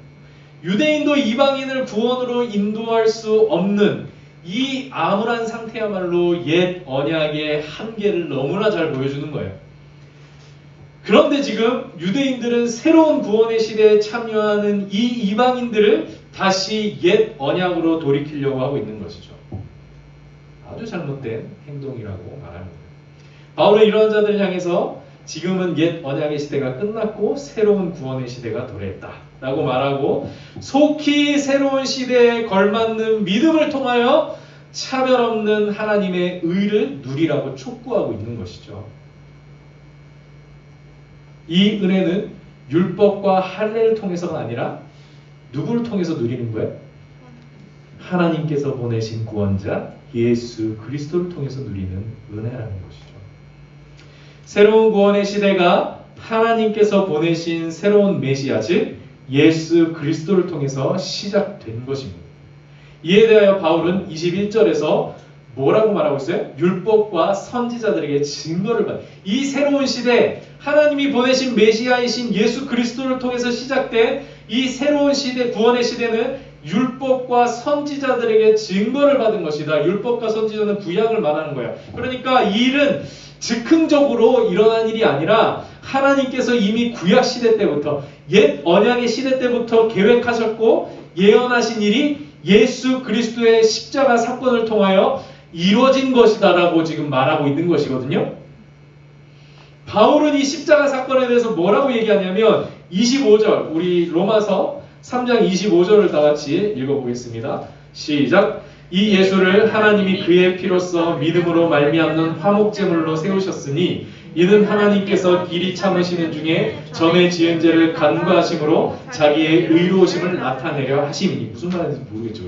유대인도 이방인을 구원으로 인도할 수 없는 이 암울한 상태야말로 옛 언약의 한계를 너무나 잘 보여주는 거예요. 그런데 지금 유대인들은 새로운 구원의 시대에 참여하는 이 이방인들을 다시 옛 언약으로 돌이키려고 하고 있는 것이죠. 아주 잘못된 행동이라고 말하는 거예요. 바울은 이러한 자들을 향해서 지금은 옛 언약의 시대가 끝났고 새로운 구원의 시대가 도래했다 라고 말하고 속히 새로운 시대에 걸맞는 믿음을 통하여 차별 없는 하나님의 의를 누리라고 촉구하고 있는 것이죠. 이 은혜는 율법과 할례를 통해서가 아니라 누구를 통해서 누리는 거예요? 하나님께서 보내신 구원자 예수 그리스도를 통해서 누리는 은혜라는 것이죠. 새로운 구원의 시대가 하나님께서 보내신 새로운 메시아 즉 예수 그리스도를 통해서 시작된 것입니다. 이에 대하여 바울은 21절에서 뭐라고 말하고 있어요? 율법과 선지자들에게 증거를 받는 이 새로운 시대 하나님이 보내신 메시아이신 예수 그리스도를 통해서 시작된 이 새로운 시대 구원의 시대는 율법과 선지자들에게 증거를 받은 것이다. 율법과 선지자는 구약을 말하는 거예요. 그러니까 이 일은 즉흥적으로 일어난 일이 아니라 하나님께서 이미 구약 시대 때부터 옛 언약의 시대 때부터 계획하셨고 예언하신 일이 예수 그리스도의 십자가 사건을 통하여 이루어진 것이다라고 지금 말하고 있는 것이거든요. 바울은 이 십자가 사건에 대해서 뭐라고 얘기하냐면 25절 우리 로마서 3장 25절을 다 같이 읽어보겠습니다. 시작. 이 예수를 하나님이 그의 피로써 믿음으로 말미암는 화목제물로 세우셨으니 이는 하나님께서 길이 참으시는 중에 전에 지은 죄를 간구하심으로 자기의 의로우심을 나타내려 하심이니 무슨 말인지 모르겠죠.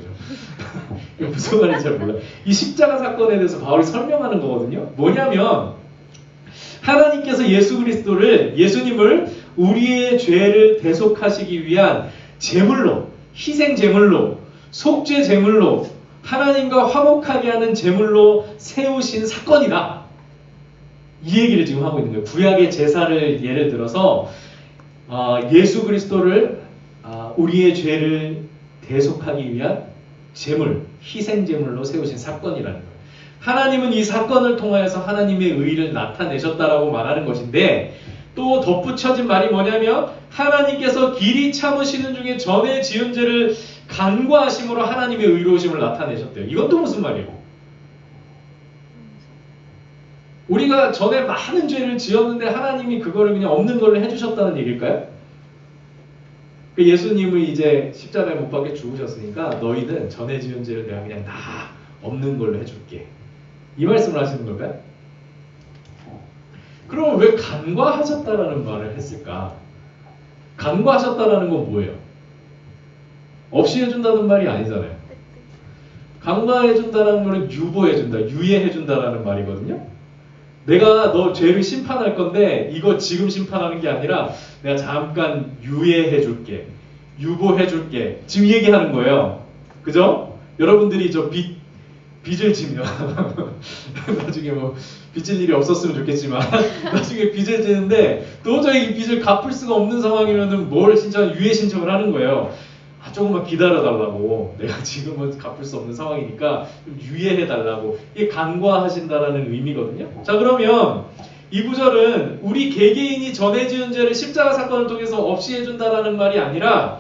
이거 무슨 말인지 잘 몰라요. 이 십자가 사건에 대해서 바울이 설명하는 거거든요. 뭐냐면 하나님께서 예수 그리스도를 예수님을 우리의 죄를 대속하시기 위한 제물로 희생 제물로 속죄 제물로 하나님과 화목하게 하는 제물로 세우신 사건이다. 이 얘기를 지금 하고 있는 거예요. 구약의 제사를 예를 들어서 예수 그리스도를 우리의 죄를 대속하기 위한 제물, 희생 제물로 세우신 사건이라는 거예요. 하나님은 이 사건을 통하여서 하나님의 의를 나타내셨다라고 말하는 것인데 또 덧붙여진 말이 뭐냐면 하나님께서 길이 참으시는 중에 전에 지은 죄를 간구하심으로 하나님의 의로우심을 나타내셨대요. 이건 또 무슨 말이에요? 우리가 전에 많은 죄를 지었는데 하나님이 그거를 그냥 없는 걸로 해주셨다는 얘기일까요? 그 예수님을 이제 십자가에 못 박혀 죽으셨으니까 너희는 전에 지은 죄를 내가 그냥 다 없는 걸로 해줄게. 이 말씀을 하시는 걸까요? 그럼 왜 간과하셨다라는 말을 했을까? 간과하셨다라는 건 뭐예요? 없이 해준다는 말이 아니잖아요. 간과해준다는 말은 유보해준다, 유예해준다라는 말이거든요. 내가 너 죄를 심판할 건데 이거 지금 심판하는 게 아니라 내가 잠깐 유예해줄게, 유보해줄게. 지금 얘기하는 거예요. 그죠? 여러분들이 저 빚을 지면 나중에 뭐 빚질 일이 없었으면 좋겠지만 나중에 빚을 지는데 도저히 이 빚을 갚을 수가 없는 상황이면은 뭘 유예 신청을 하는 거예요. 조금만 기다려달라고. 내가 지금은 갚을 수 없는 상황이니까 좀 유예해달라고. 이게 간과하신다라는 의미거든요. 자, 그러면 이 구절은 우리 개개인이 전에 지은 죄를 십자가 사건을 통해서 없이 해준다라는 말이 아니라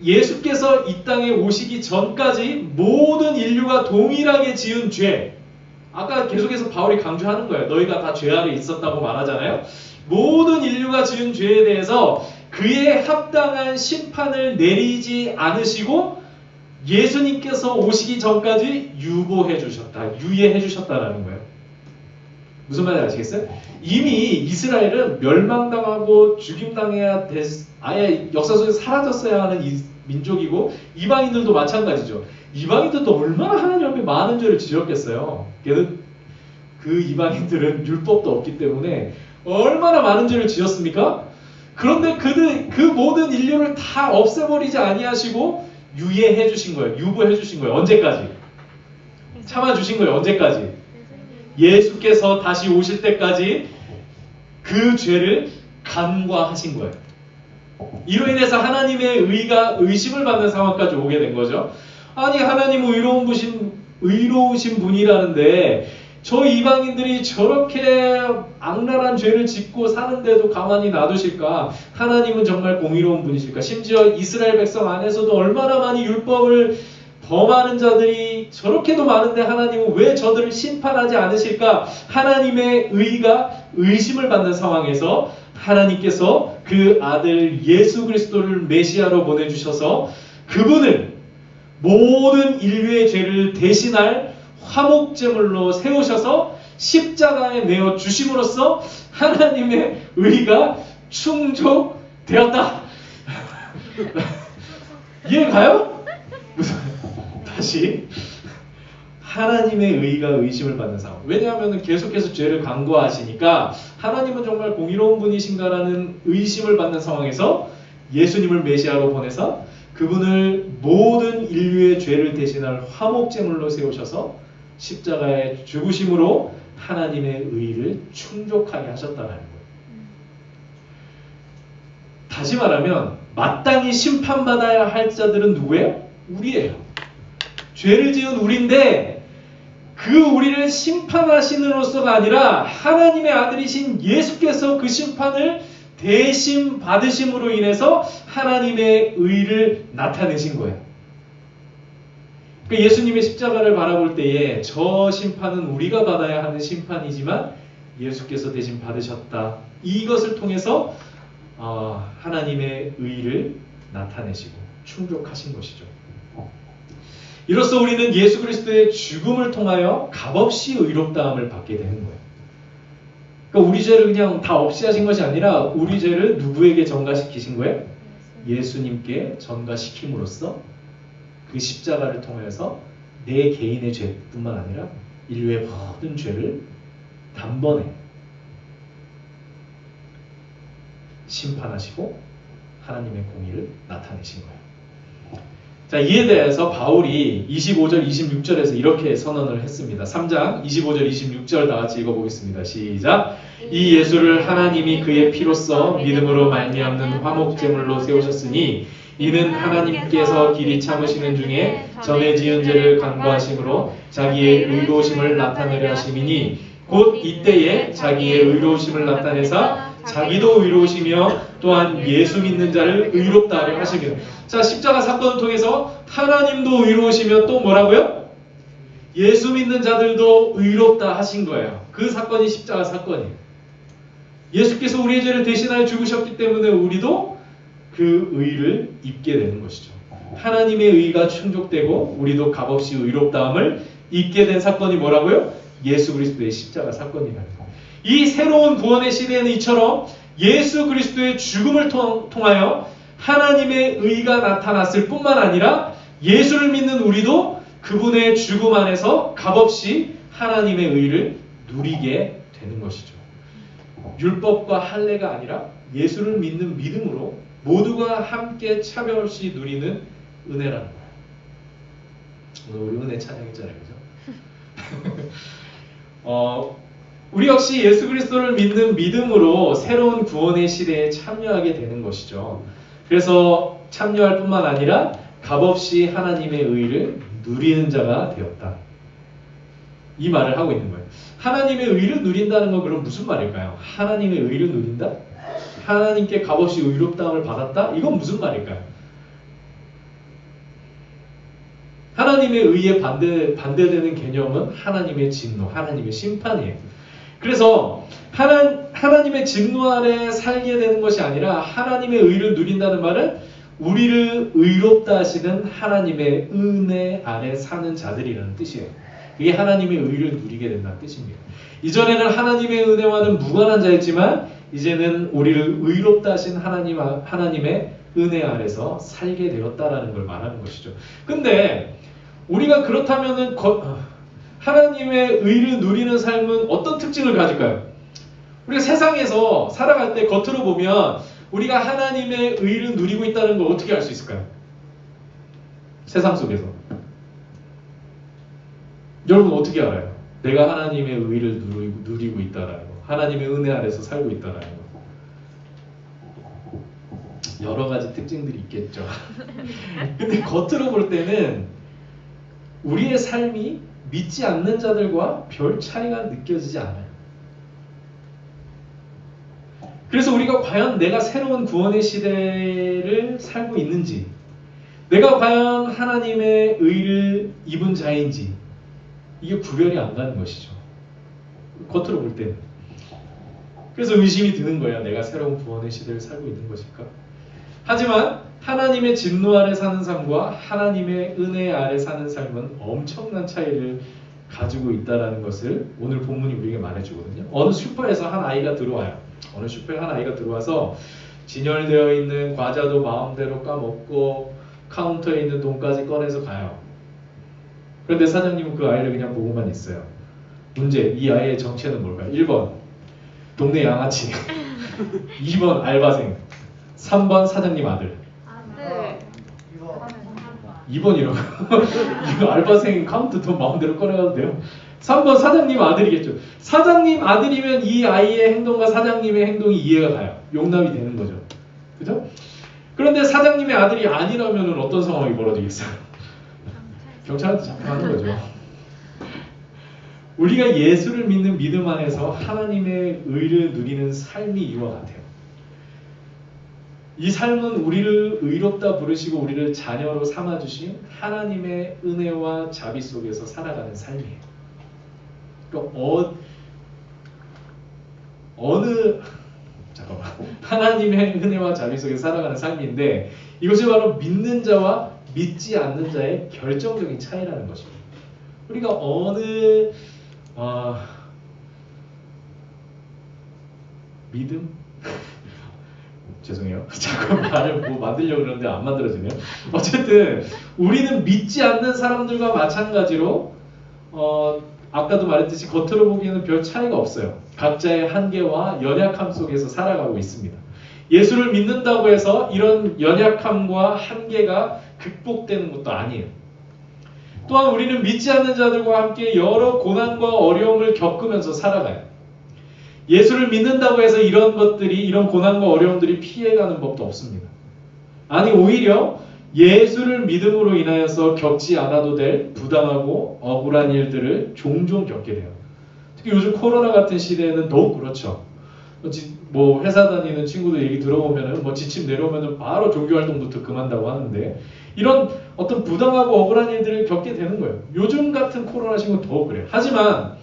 예수께서 이 땅에 오시기 전까지 모든 인류가 동일하게 지은 죄, 아까 계속해서 바울이 강조하는 거예요. 너희가 다 죄 아래 있었다고 말하잖아요. 모든 인류가 지은 죄에 대해서 그에 합당한 심판을 내리지 않으시고 예수님께서 오시기 전까지 유보해 주셨다, 유예해 주셨다라는 거예요. 무슨 말인지 아시겠어요? 이미 이스라엘은 멸망당하고 죽임당해야 아예 역사 속에서 사라졌어야 하는 민족이고 이방인들도 마찬가지죠. 이방인들도 얼마나 하나님 앞에 많은 죄를 지었겠어요. 그 이방인들은 율법도 없기 때문에 얼마나 많은 죄를 지었습니까? 그런데 그 모든 인류를 다 없애버리지 아니하시고 유예해 주신 거예요. 유보해 주신 거예요. 언제까지? 참아주신 거예요. 언제까지? 예수께서 다시 오실 때까지 그 죄를 간과하신 거예요. 이로 인해서 하나님의 의가 의심을 받는 상황까지 오게 된 거죠. 아니, 하나님은 의로우신 분이라는데 저 이방인들이 저렇게 악랄한 죄를 짓고 사는데도 가만히 놔두실까? 하나님은 정말 공의로운 분이실까? 심지어 이스라엘 백성 안에서도 얼마나 많이 율법을 범하는 자들이 저렇게도 많은데 하나님은 왜 저들을 심판하지 않으실까? 하나님의 의가 의심을 받는 상황에서 하나님께서 그 아들 예수 그리스도를 메시아로 보내주셔서 그분을 모든 인류의 죄를 대신할 화목제물로 세우셔서 십자가에 내어 주심으로써 하나님의 의가 충족되었다. 이해가요? 다시 하나님의 의가 의심을 받는 상황. 왜냐하면 계속해서 죄를 간과하시니까 하나님은 정말 공의로운 분이신가라는 의심을 받는 상황에서 예수님을 메시아로 보내서 그분을 모든 인류의 죄를 대신할 화목제물로 세우셔서 십자가의 죽으심으로 하나님의 의를 충족하게 하셨다는 거예요. 다시 말하면 마땅히 심판받아야 할 자들은 누구예요? 우리예요. 죄를 지은 우리인데 그 우리를 심판하시는으로서가 아니라 하나님의 아들이신 예수께서 그 심판을 대신 받으심으로 인해서 하나님의 의를 나타내신 거예요. 그러니까 예수님의 십자가를 바라볼 때에 저 심판은 우리가 받아야 하는 심판이지만 예수께서 대신 받으셨다. 이것을 통해서 하나님의 의를 나타내시고 충족하신 것이죠. 이로써 우리는 예수 그리스도의 죽음을 통하여 값없이 의롭다함을 받게 되는 거예요. 그러니까 우리 죄를 그냥 다 없이 하신 것이 아니라 우리 죄를 누구에게 전가시키신 거예요? 예수님께 전가시킴으로써 그 십자가를 통해서 내 개인의 죄뿐만 아니라 인류의 모든 죄를 단번에 심판하시고 하나님의 공의를 나타내신 거예요. 자, 이에 대해서 바울이 25절, 26절에서 이렇게 선언을 했습니다. 3장 25절, 26절 다 같이 읽어보겠습니다. 시작! 이 예수를 하나님이 그의 피로써 믿음으로 말미암는 화목제물로 세우셨으니 이는 하나님께서 길이 참으시는 중에 전에 지은 죄를 간과하심으로 자기의 의로우심을 나타내려 하심이니 곧 이때에 자기의 의로우심을 나타내사 자기도 의로우시며 또한 예수 믿는 자를 의롭다 하려 하시며. 자, 십자가 사건을 통해서 하나님도 의로우시며 또 뭐라고요? 예수 믿는 자들도 의롭다 하신 거예요. 그 사건이 십자가 사건이에요. 예수께서 우리의 죄를 대신하여 죽으셨기 때문에 우리도 그 의를 입게 되는 것이죠. 하나님의 의가 충족되고 우리도 값없이 의롭다함을 입게 된 사건이 뭐라고요? 예수 그리스도의 십자가 사건이라는 거예요. 이 새로운 구원의 시대에는 이처럼 예수 그리스도의 죽음을 통하여 하나님의 의가 나타났을 뿐만 아니라 예수를 믿는 우리도 그분의 죽음 안에서 값없이 하나님의 의를 누리게 되는 것이죠. 율법과 할례가 아니라 예수를 믿는 믿음으로 모두가 함께 차별 없이 누리는 은혜라는 거예요. 오늘 우리 은혜 찬양했잖아요, 그죠? 우리 역시 예수 그리스도를 믿는 믿음으로 새로운 구원의 시대에 참여하게 되는 것이죠. 그래서 참여할 뿐만 아니라 값없이 하나님의 의를 누리는 자가 되었다. 이 말을 하고 있는 거예요. 하나님의 의를 누린다는 건 그럼 무슨 말일까요? 하나님의 의를 누린다? 하나님께 값없이 의롭다함을 받았다? 이건 무슨 말일까요? 하나님의 의에 반대되는 개념은 하나님의 진노, 하나님의 심판이에요. 그래서 하나님의 진노 아래 살게 되는 것이 아니라 하나님의 의를 누린다는 말은 우리를 의롭다 하시는 하나님의 은혜 아래 사는 자들이라는 뜻이에요. 이게 하나님의 의를 누리게 된다는 뜻입니다. 이전에는 하나님의 은혜와는 무관한 자였지만 이제는 우리를 의롭다 하신 하나님의 은혜 아래서 살게 되었다라는 걸 말하는 것이죠. 근데 우리가 그렇다면은 하나님의 의를 누리는 삶은 어떤 특징을 가질까요? 우리가 세상에서 살아갈 때 겉으로 보면 우리가 하나님의 의를 누리고 있다는 걸 어떻게 알 수 있을까요? 세상 속에서. 여러분 어떻게 알아요? 내가 하나님의 의를 누리고 있다라는 거. 하나님의 은혜 아래서 살고 있다라는 거. 여러 가지 특징들이 있겠죠. 근데 겉으로 볼 때는 우리의 삶이 믿지 않는 자들과 별 차이가 느껴지지 않아요. 그래서 우리가 과연 내가 새로운 구원의 시대를 살고 있는지, 내가 과연 하나님의 의를 입은 자인지 이게 구별이 안 가는 것이죠. 겉으로 볼 때는. 그래서 의심이 드는 거야. 내가 새로운 구원의 시대를 살고 있는 것일까? 하지만 하나님의 진노 아래 사는 삶과 하나님의 은혜 아래 사는 삶은 엄청난 차이를 가지고 있다는 것을 오늘 본문이 우리에게 말해주거든요. 어느 슈퍼에서 한 아이가 들어와요. 어느 슈퍼에 한 아이가 들어와서 진열되어 있는 과자도 마음대로 까먹고 카운터에 있는 돈까지 꺼내서 가요. 그런데 사장님은 그 아이를 그냥 보고만 있어요. 문제, 이 아이의 정체는 뭘까요? 1번 동네 양아치, 2번 알바생, 3번 사장님 아들. 네. 2번이라고. 이거 알바생 카운트 돈 마음대로 꺼내가도 돼요? 3번 사장님 아들이겠죠. 사장님 아들이면 이 아이의 행동과 사장님의 행동이 이해가 가요. 용납이 되는 거죠. 그죠? 그런데 사장님의 아들이 아니라면 어떤 상황이 벌어지겠어요? 경찰한테 잡혀가는 거죠. 우리가 예수를 믿는 믿음 안에서 하나님의 의를 누리는 삶이 이와 같아요. 이 삶은 우리를 의롭다 부르시고 우리를 자녀로 삼아주신 하나님의 은혜와 자비 속에서 살아가는 삶이에요. 그러니까 하나님의 은혜와 자비 속에서 살아가는 삶인데 이것이 바로 믿는 자와 믿지 않는 자의 결정적인 차이라는 것입니다. 우리가 믿음? 죄송해요. 자꾸 말을 만들려고 그러는데 안 만들어지네요. 어쨌든 우리는 믿지 않는 사람들과 마찬가지로 아까도 말했듯이 겉으로 보기에는 별 차이가 없어요. 각자의 한계와 연약함 속에서 살아가고 있습니다. 예수를 믿는다고 해서 이런 연약함과 한계가 극복되는 것도 아니에요. 또한 우리는 믿지 않는 자들과 함께 여러 고난과 어려움을 겪으면서 살아가요. 예수를 믿는다고 해서 이런 고난과 어려움들이 피해가는 법도 없습니다. 아니 오히려 예수를 믿음으로 인하여서 겪지 않아도 될 부당하고 억울한 일들을 종종 겪게 돼요. 특히 요즘 코로나 같은 시대에는 더욱 그렇죠. 회사 다니는 친구들 얘기 들어보면은 지침 내려오면은 바로 종교 활동부터 그만다고 하는데 이런 어떤 부당하고 억울한 일들을 겪게 되는 거예요. 요즘 같은 코로나 시국은 더욱 그래요. 하지만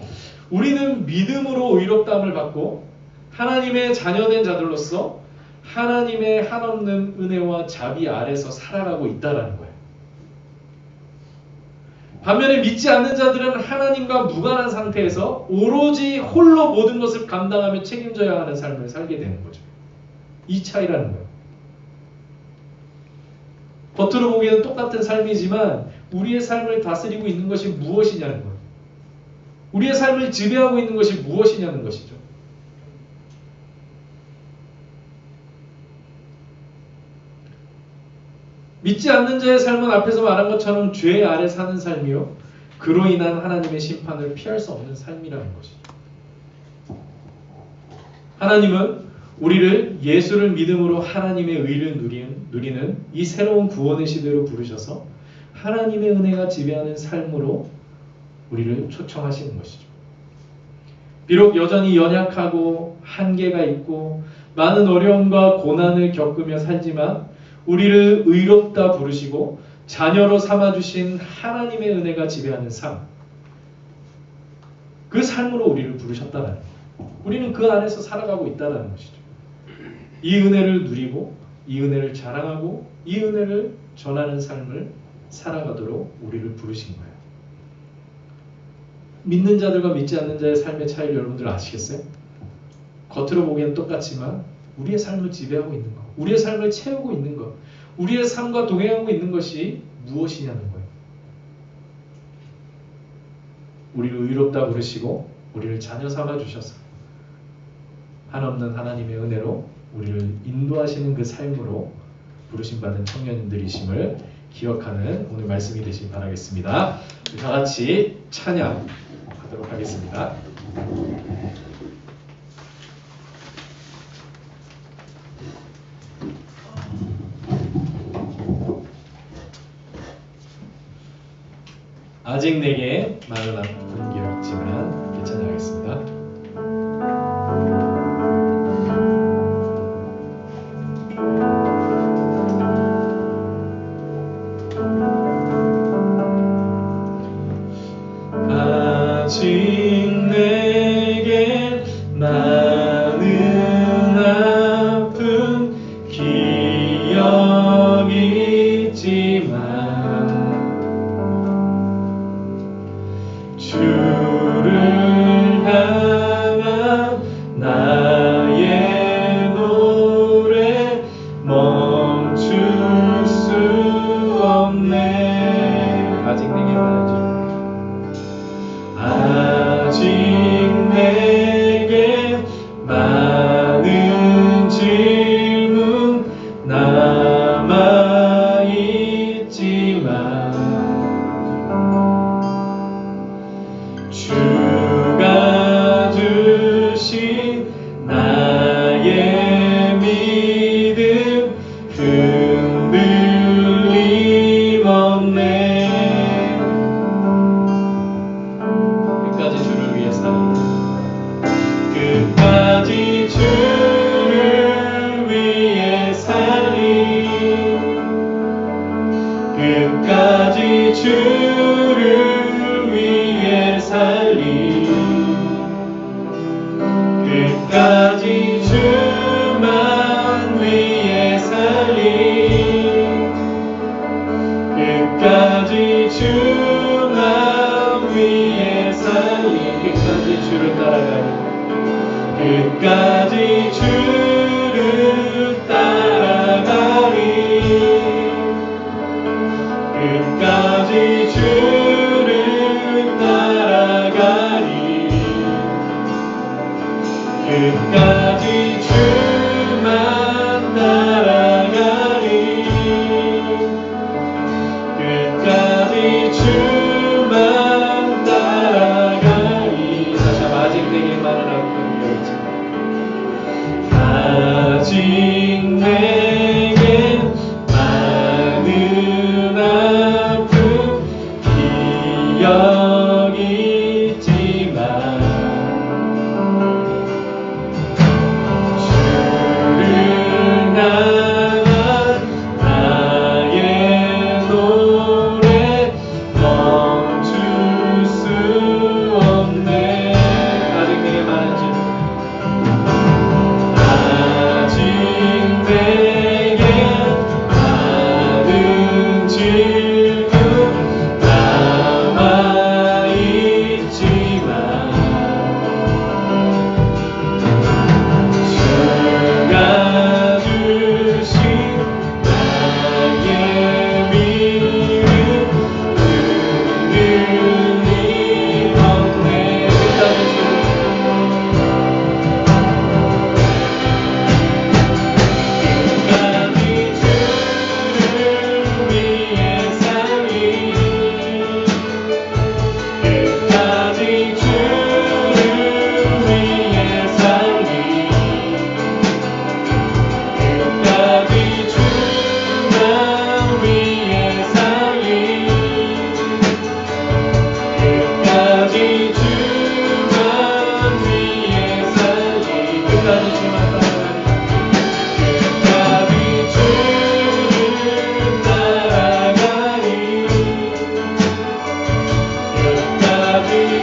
우리는 믿음으로 의롭다함을 받고 하나님의 자녀된 자들로서 하나님의 한없는 은혜와 자비 아래서 살아가고 있다라는 거예요. 반면에 믿지 않는 자들은 하나님과 무관한 상태에서 오로지 홀로 모든 것을 감당하며 책임져야 하는 삶을 살게 되는 거죠. 이 차이라는 거예요. 겉으로 보기에는 똑같은 삶이지만 우리의 삶을 다스리고 있는 것이 무엇이냐는 거예요. 우리의 삶을 지배하고 있는 것이 무엇이냐는 것이죠. 믿지 않는 자의 삶은 앞에서 말한 것처럼 죄 아래 사는 삶이요, 그로 인한 하나님의 심판을 피할 수 없는 삶이라는 것이죠. 하나님은 우리를 예수를 믿음으로 하나님의 의를 누리는 이 새로운 구원의 시대로 부르셔서 하나님의 은혜가 지배하는 삶으로 우리를 초청하시는 것이죠. 비록 여전히 연약하고 한계가 있고 많은 어려움과 고난을 겪으며 살지만 우리를 의롭다 부르시고 자녀로 삼아주신 하나님의 은혜가 지배하는 삶, 그 삶으로 우리를 부르셨다는 거예요. 우리는 그 안에서 살아가고 있다는 것이죠. 이 은혜를 누리고 이 은혜를 자랑하고 이 은혜를 전하는 삶을 살아가도록 우리를 부르신 거예요. 믿는 자들과 믿지 않는 자의 삶의 차이를 여러분들 아시겠어요? 겉으로 보기엔 똑같지만 우리의 삶을 지배하고 있는 것, 우리의 삶을 채우고 있는 것, 우리의 삶과 동행하고 있는 것이 무엇이냐는 거예요. 우리를 의롭다 부르시고 우리를 자녀 삼아 주셔서 한없는 하나님의 은혜로 우리를 인도하시는 그 삶으로 부르심받은 청년들이심을 기억하는 오늘 말씀이 되시기 바라겠습니다. 다 같이 찬양하도록 하겠습니다. 아직 내게 많은 아픈 게 없지만 함께 찬양하겠습니다. 아직 내게 많은 아픈 기억이 있지만 주를 향한 나의 노래 멈출 수 없네. 아직 내게 말하죠. 아직 내게 많은 질문 남아있지만 주가 주신 나의 믿음 흔들림 없네. 끝까지 주를 위해 살리, 끝까지 주를 위해 살리, 끝까지 주를 위해 살리, 끝까지 주만 위해 살리, 끝까지 주만 위해 살리, 끝까지 주를 따라가리, 끝까지 주를 따라가리, 끝까지 주를 따라가리, 끝까지 주만 따라가리, 끝까지 주만 따라가리. 다시 한번 아직 내게 많은 아픔이 있지만 아직 내게 많은 아픔 기억이 있지만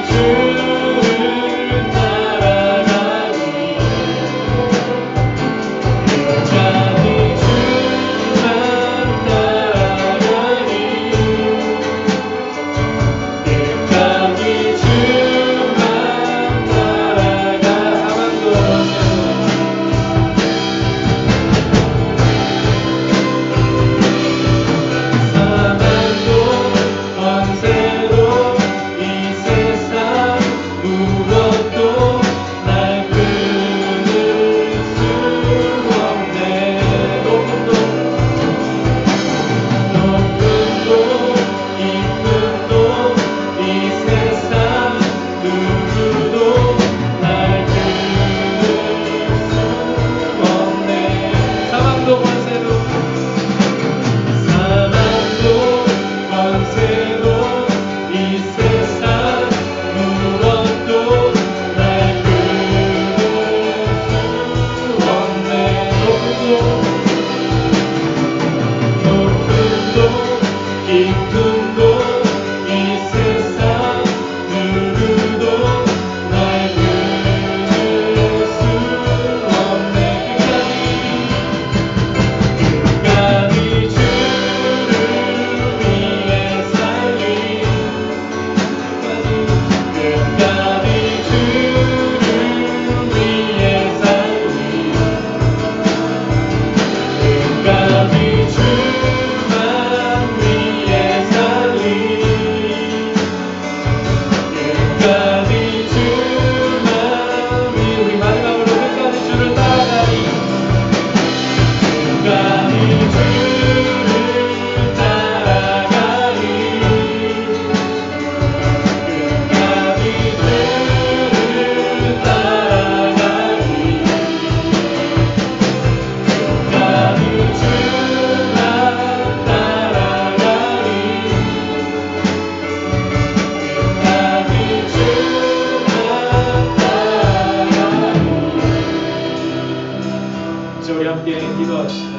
주를 따라가니 끝까지 주만 따라가니 끝까지 주만 따라가 사망도 권세도 이 세상 무엇도 날 끊을 수 없네. 높음도 깊음도 이 세상 누구도 날 끊을 수 없네. 사망도 권세도 이 세상 무엇도 날 끊을 수 없네. 높음도 깊음도 이 세상 누구도 날 끊을 수 없네. 끝까지 주를 위해 살리 끝까지 주를 위해 살리 끝까지 주만 위해 살리 끝까지 주만 위해 우리 마지막으로 끝까지 주를 따라가니 끝까지 주를 따라가니 끝까지 주를 따라가니 끝까지 주만 따라가니 끝까지 주만 따라가니. 이제 우리 함께 기도합시다.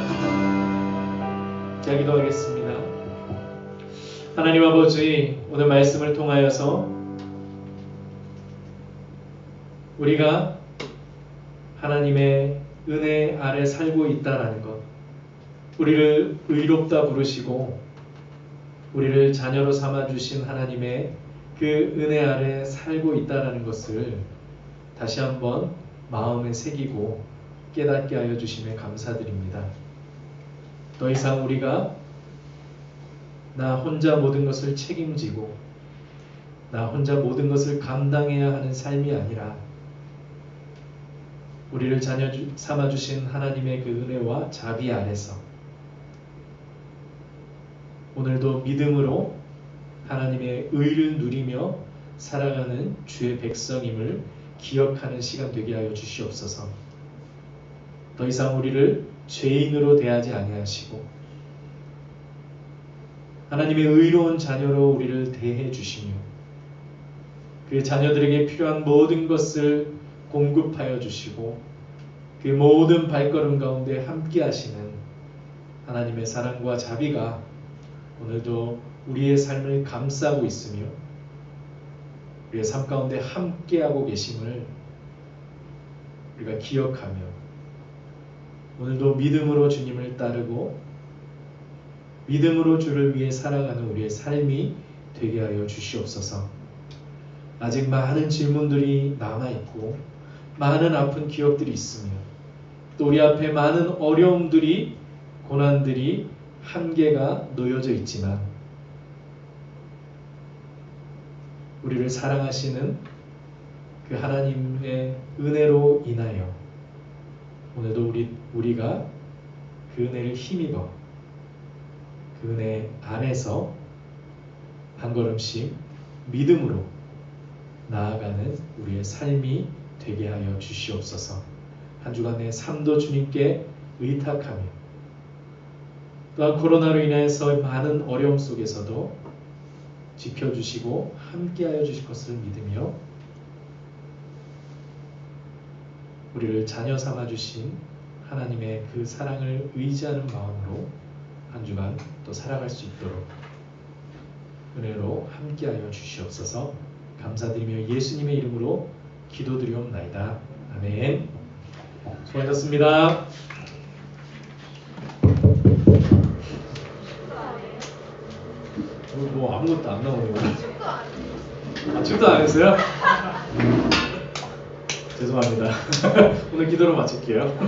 제가 기도하겠습니다. 하나님 아버지, 오늘 말씀을 통하여서 우리가 하나님의 은혜 아래 살고 있다라는 것, 우리를 의롭다 부르시고 우리를 자녀로 삼아주신 하나님의 그 은혜 아래 살고 있다라는 것을 다시 한번 마음에 새기고 깨닫게 하여 주심에 감사드립니다. 더 이상 우리가 나 혼자 모든 것을 책임지고 나 혼자 모든 것을 감당해야 하는 삶이 아니라 우리를 자녀 삼아주신 하나님의 그 은혜와 자비 아래서 오늘도 믿음으로 하나님의 의를 누리며 살아가는 주의 백성임을 기억하는 시간 되게 하여 주시옵소서. 더 이상 우리를 죄인으로 대하지 아니하시고 하나님의 의로운 자녀로 우리를 대해 주시며 그 자녀들에게 필요한 모든 것을 공급하여 주시고 그 모든 발걸음 가운데 함께 하시는 하나님의 사랑과 자비가 오늘도 우리의 삶을 감싸고 있으며 우리의 삶 가운데 함께하고 계심을 우리가 기억하며 오늘도 믿음으로 주님을 따르고 믿음으로 주를 위해 살아가는 우리의 삶이 되게 하여 주시옵소서. 아직 많은 질문들이 남아있고 많은 아픈 기억들이 있으며 또 우리 앞에 많은 어려움들이 고난들이 한계가 놓여져 있지만 우리를 사랑하시는 그 하나님의 은혜로 인하여 오늘도 우리가 그 은혜를 힘입어 그 은혜 안에서 한 걸음씩 믿음으로 나아가는 우리의 삶이 되게 하여 주시옵소서. 한 주간의 삶도 주님께 의탁하며 또한 코로나로 인해서 많은 어려움 속에서도 지켜주시고 함께하여 주실 것을 믿으며 우리를 자녀 삼아주신 하나님의 그 사랑을 의지하는 마음으로 한 주간 또 살아갈 수 있도록 은혜로 함께하여 주시옵소서. 감사드리며 예수님의 이름으로 기도드리옵나이다. 아멘. 수고하셨습니다. 뭐 아무것도 안 나오네요. 아, 축도 안 했어요? 죄송합니다. 오늘 기도로 마칠게요.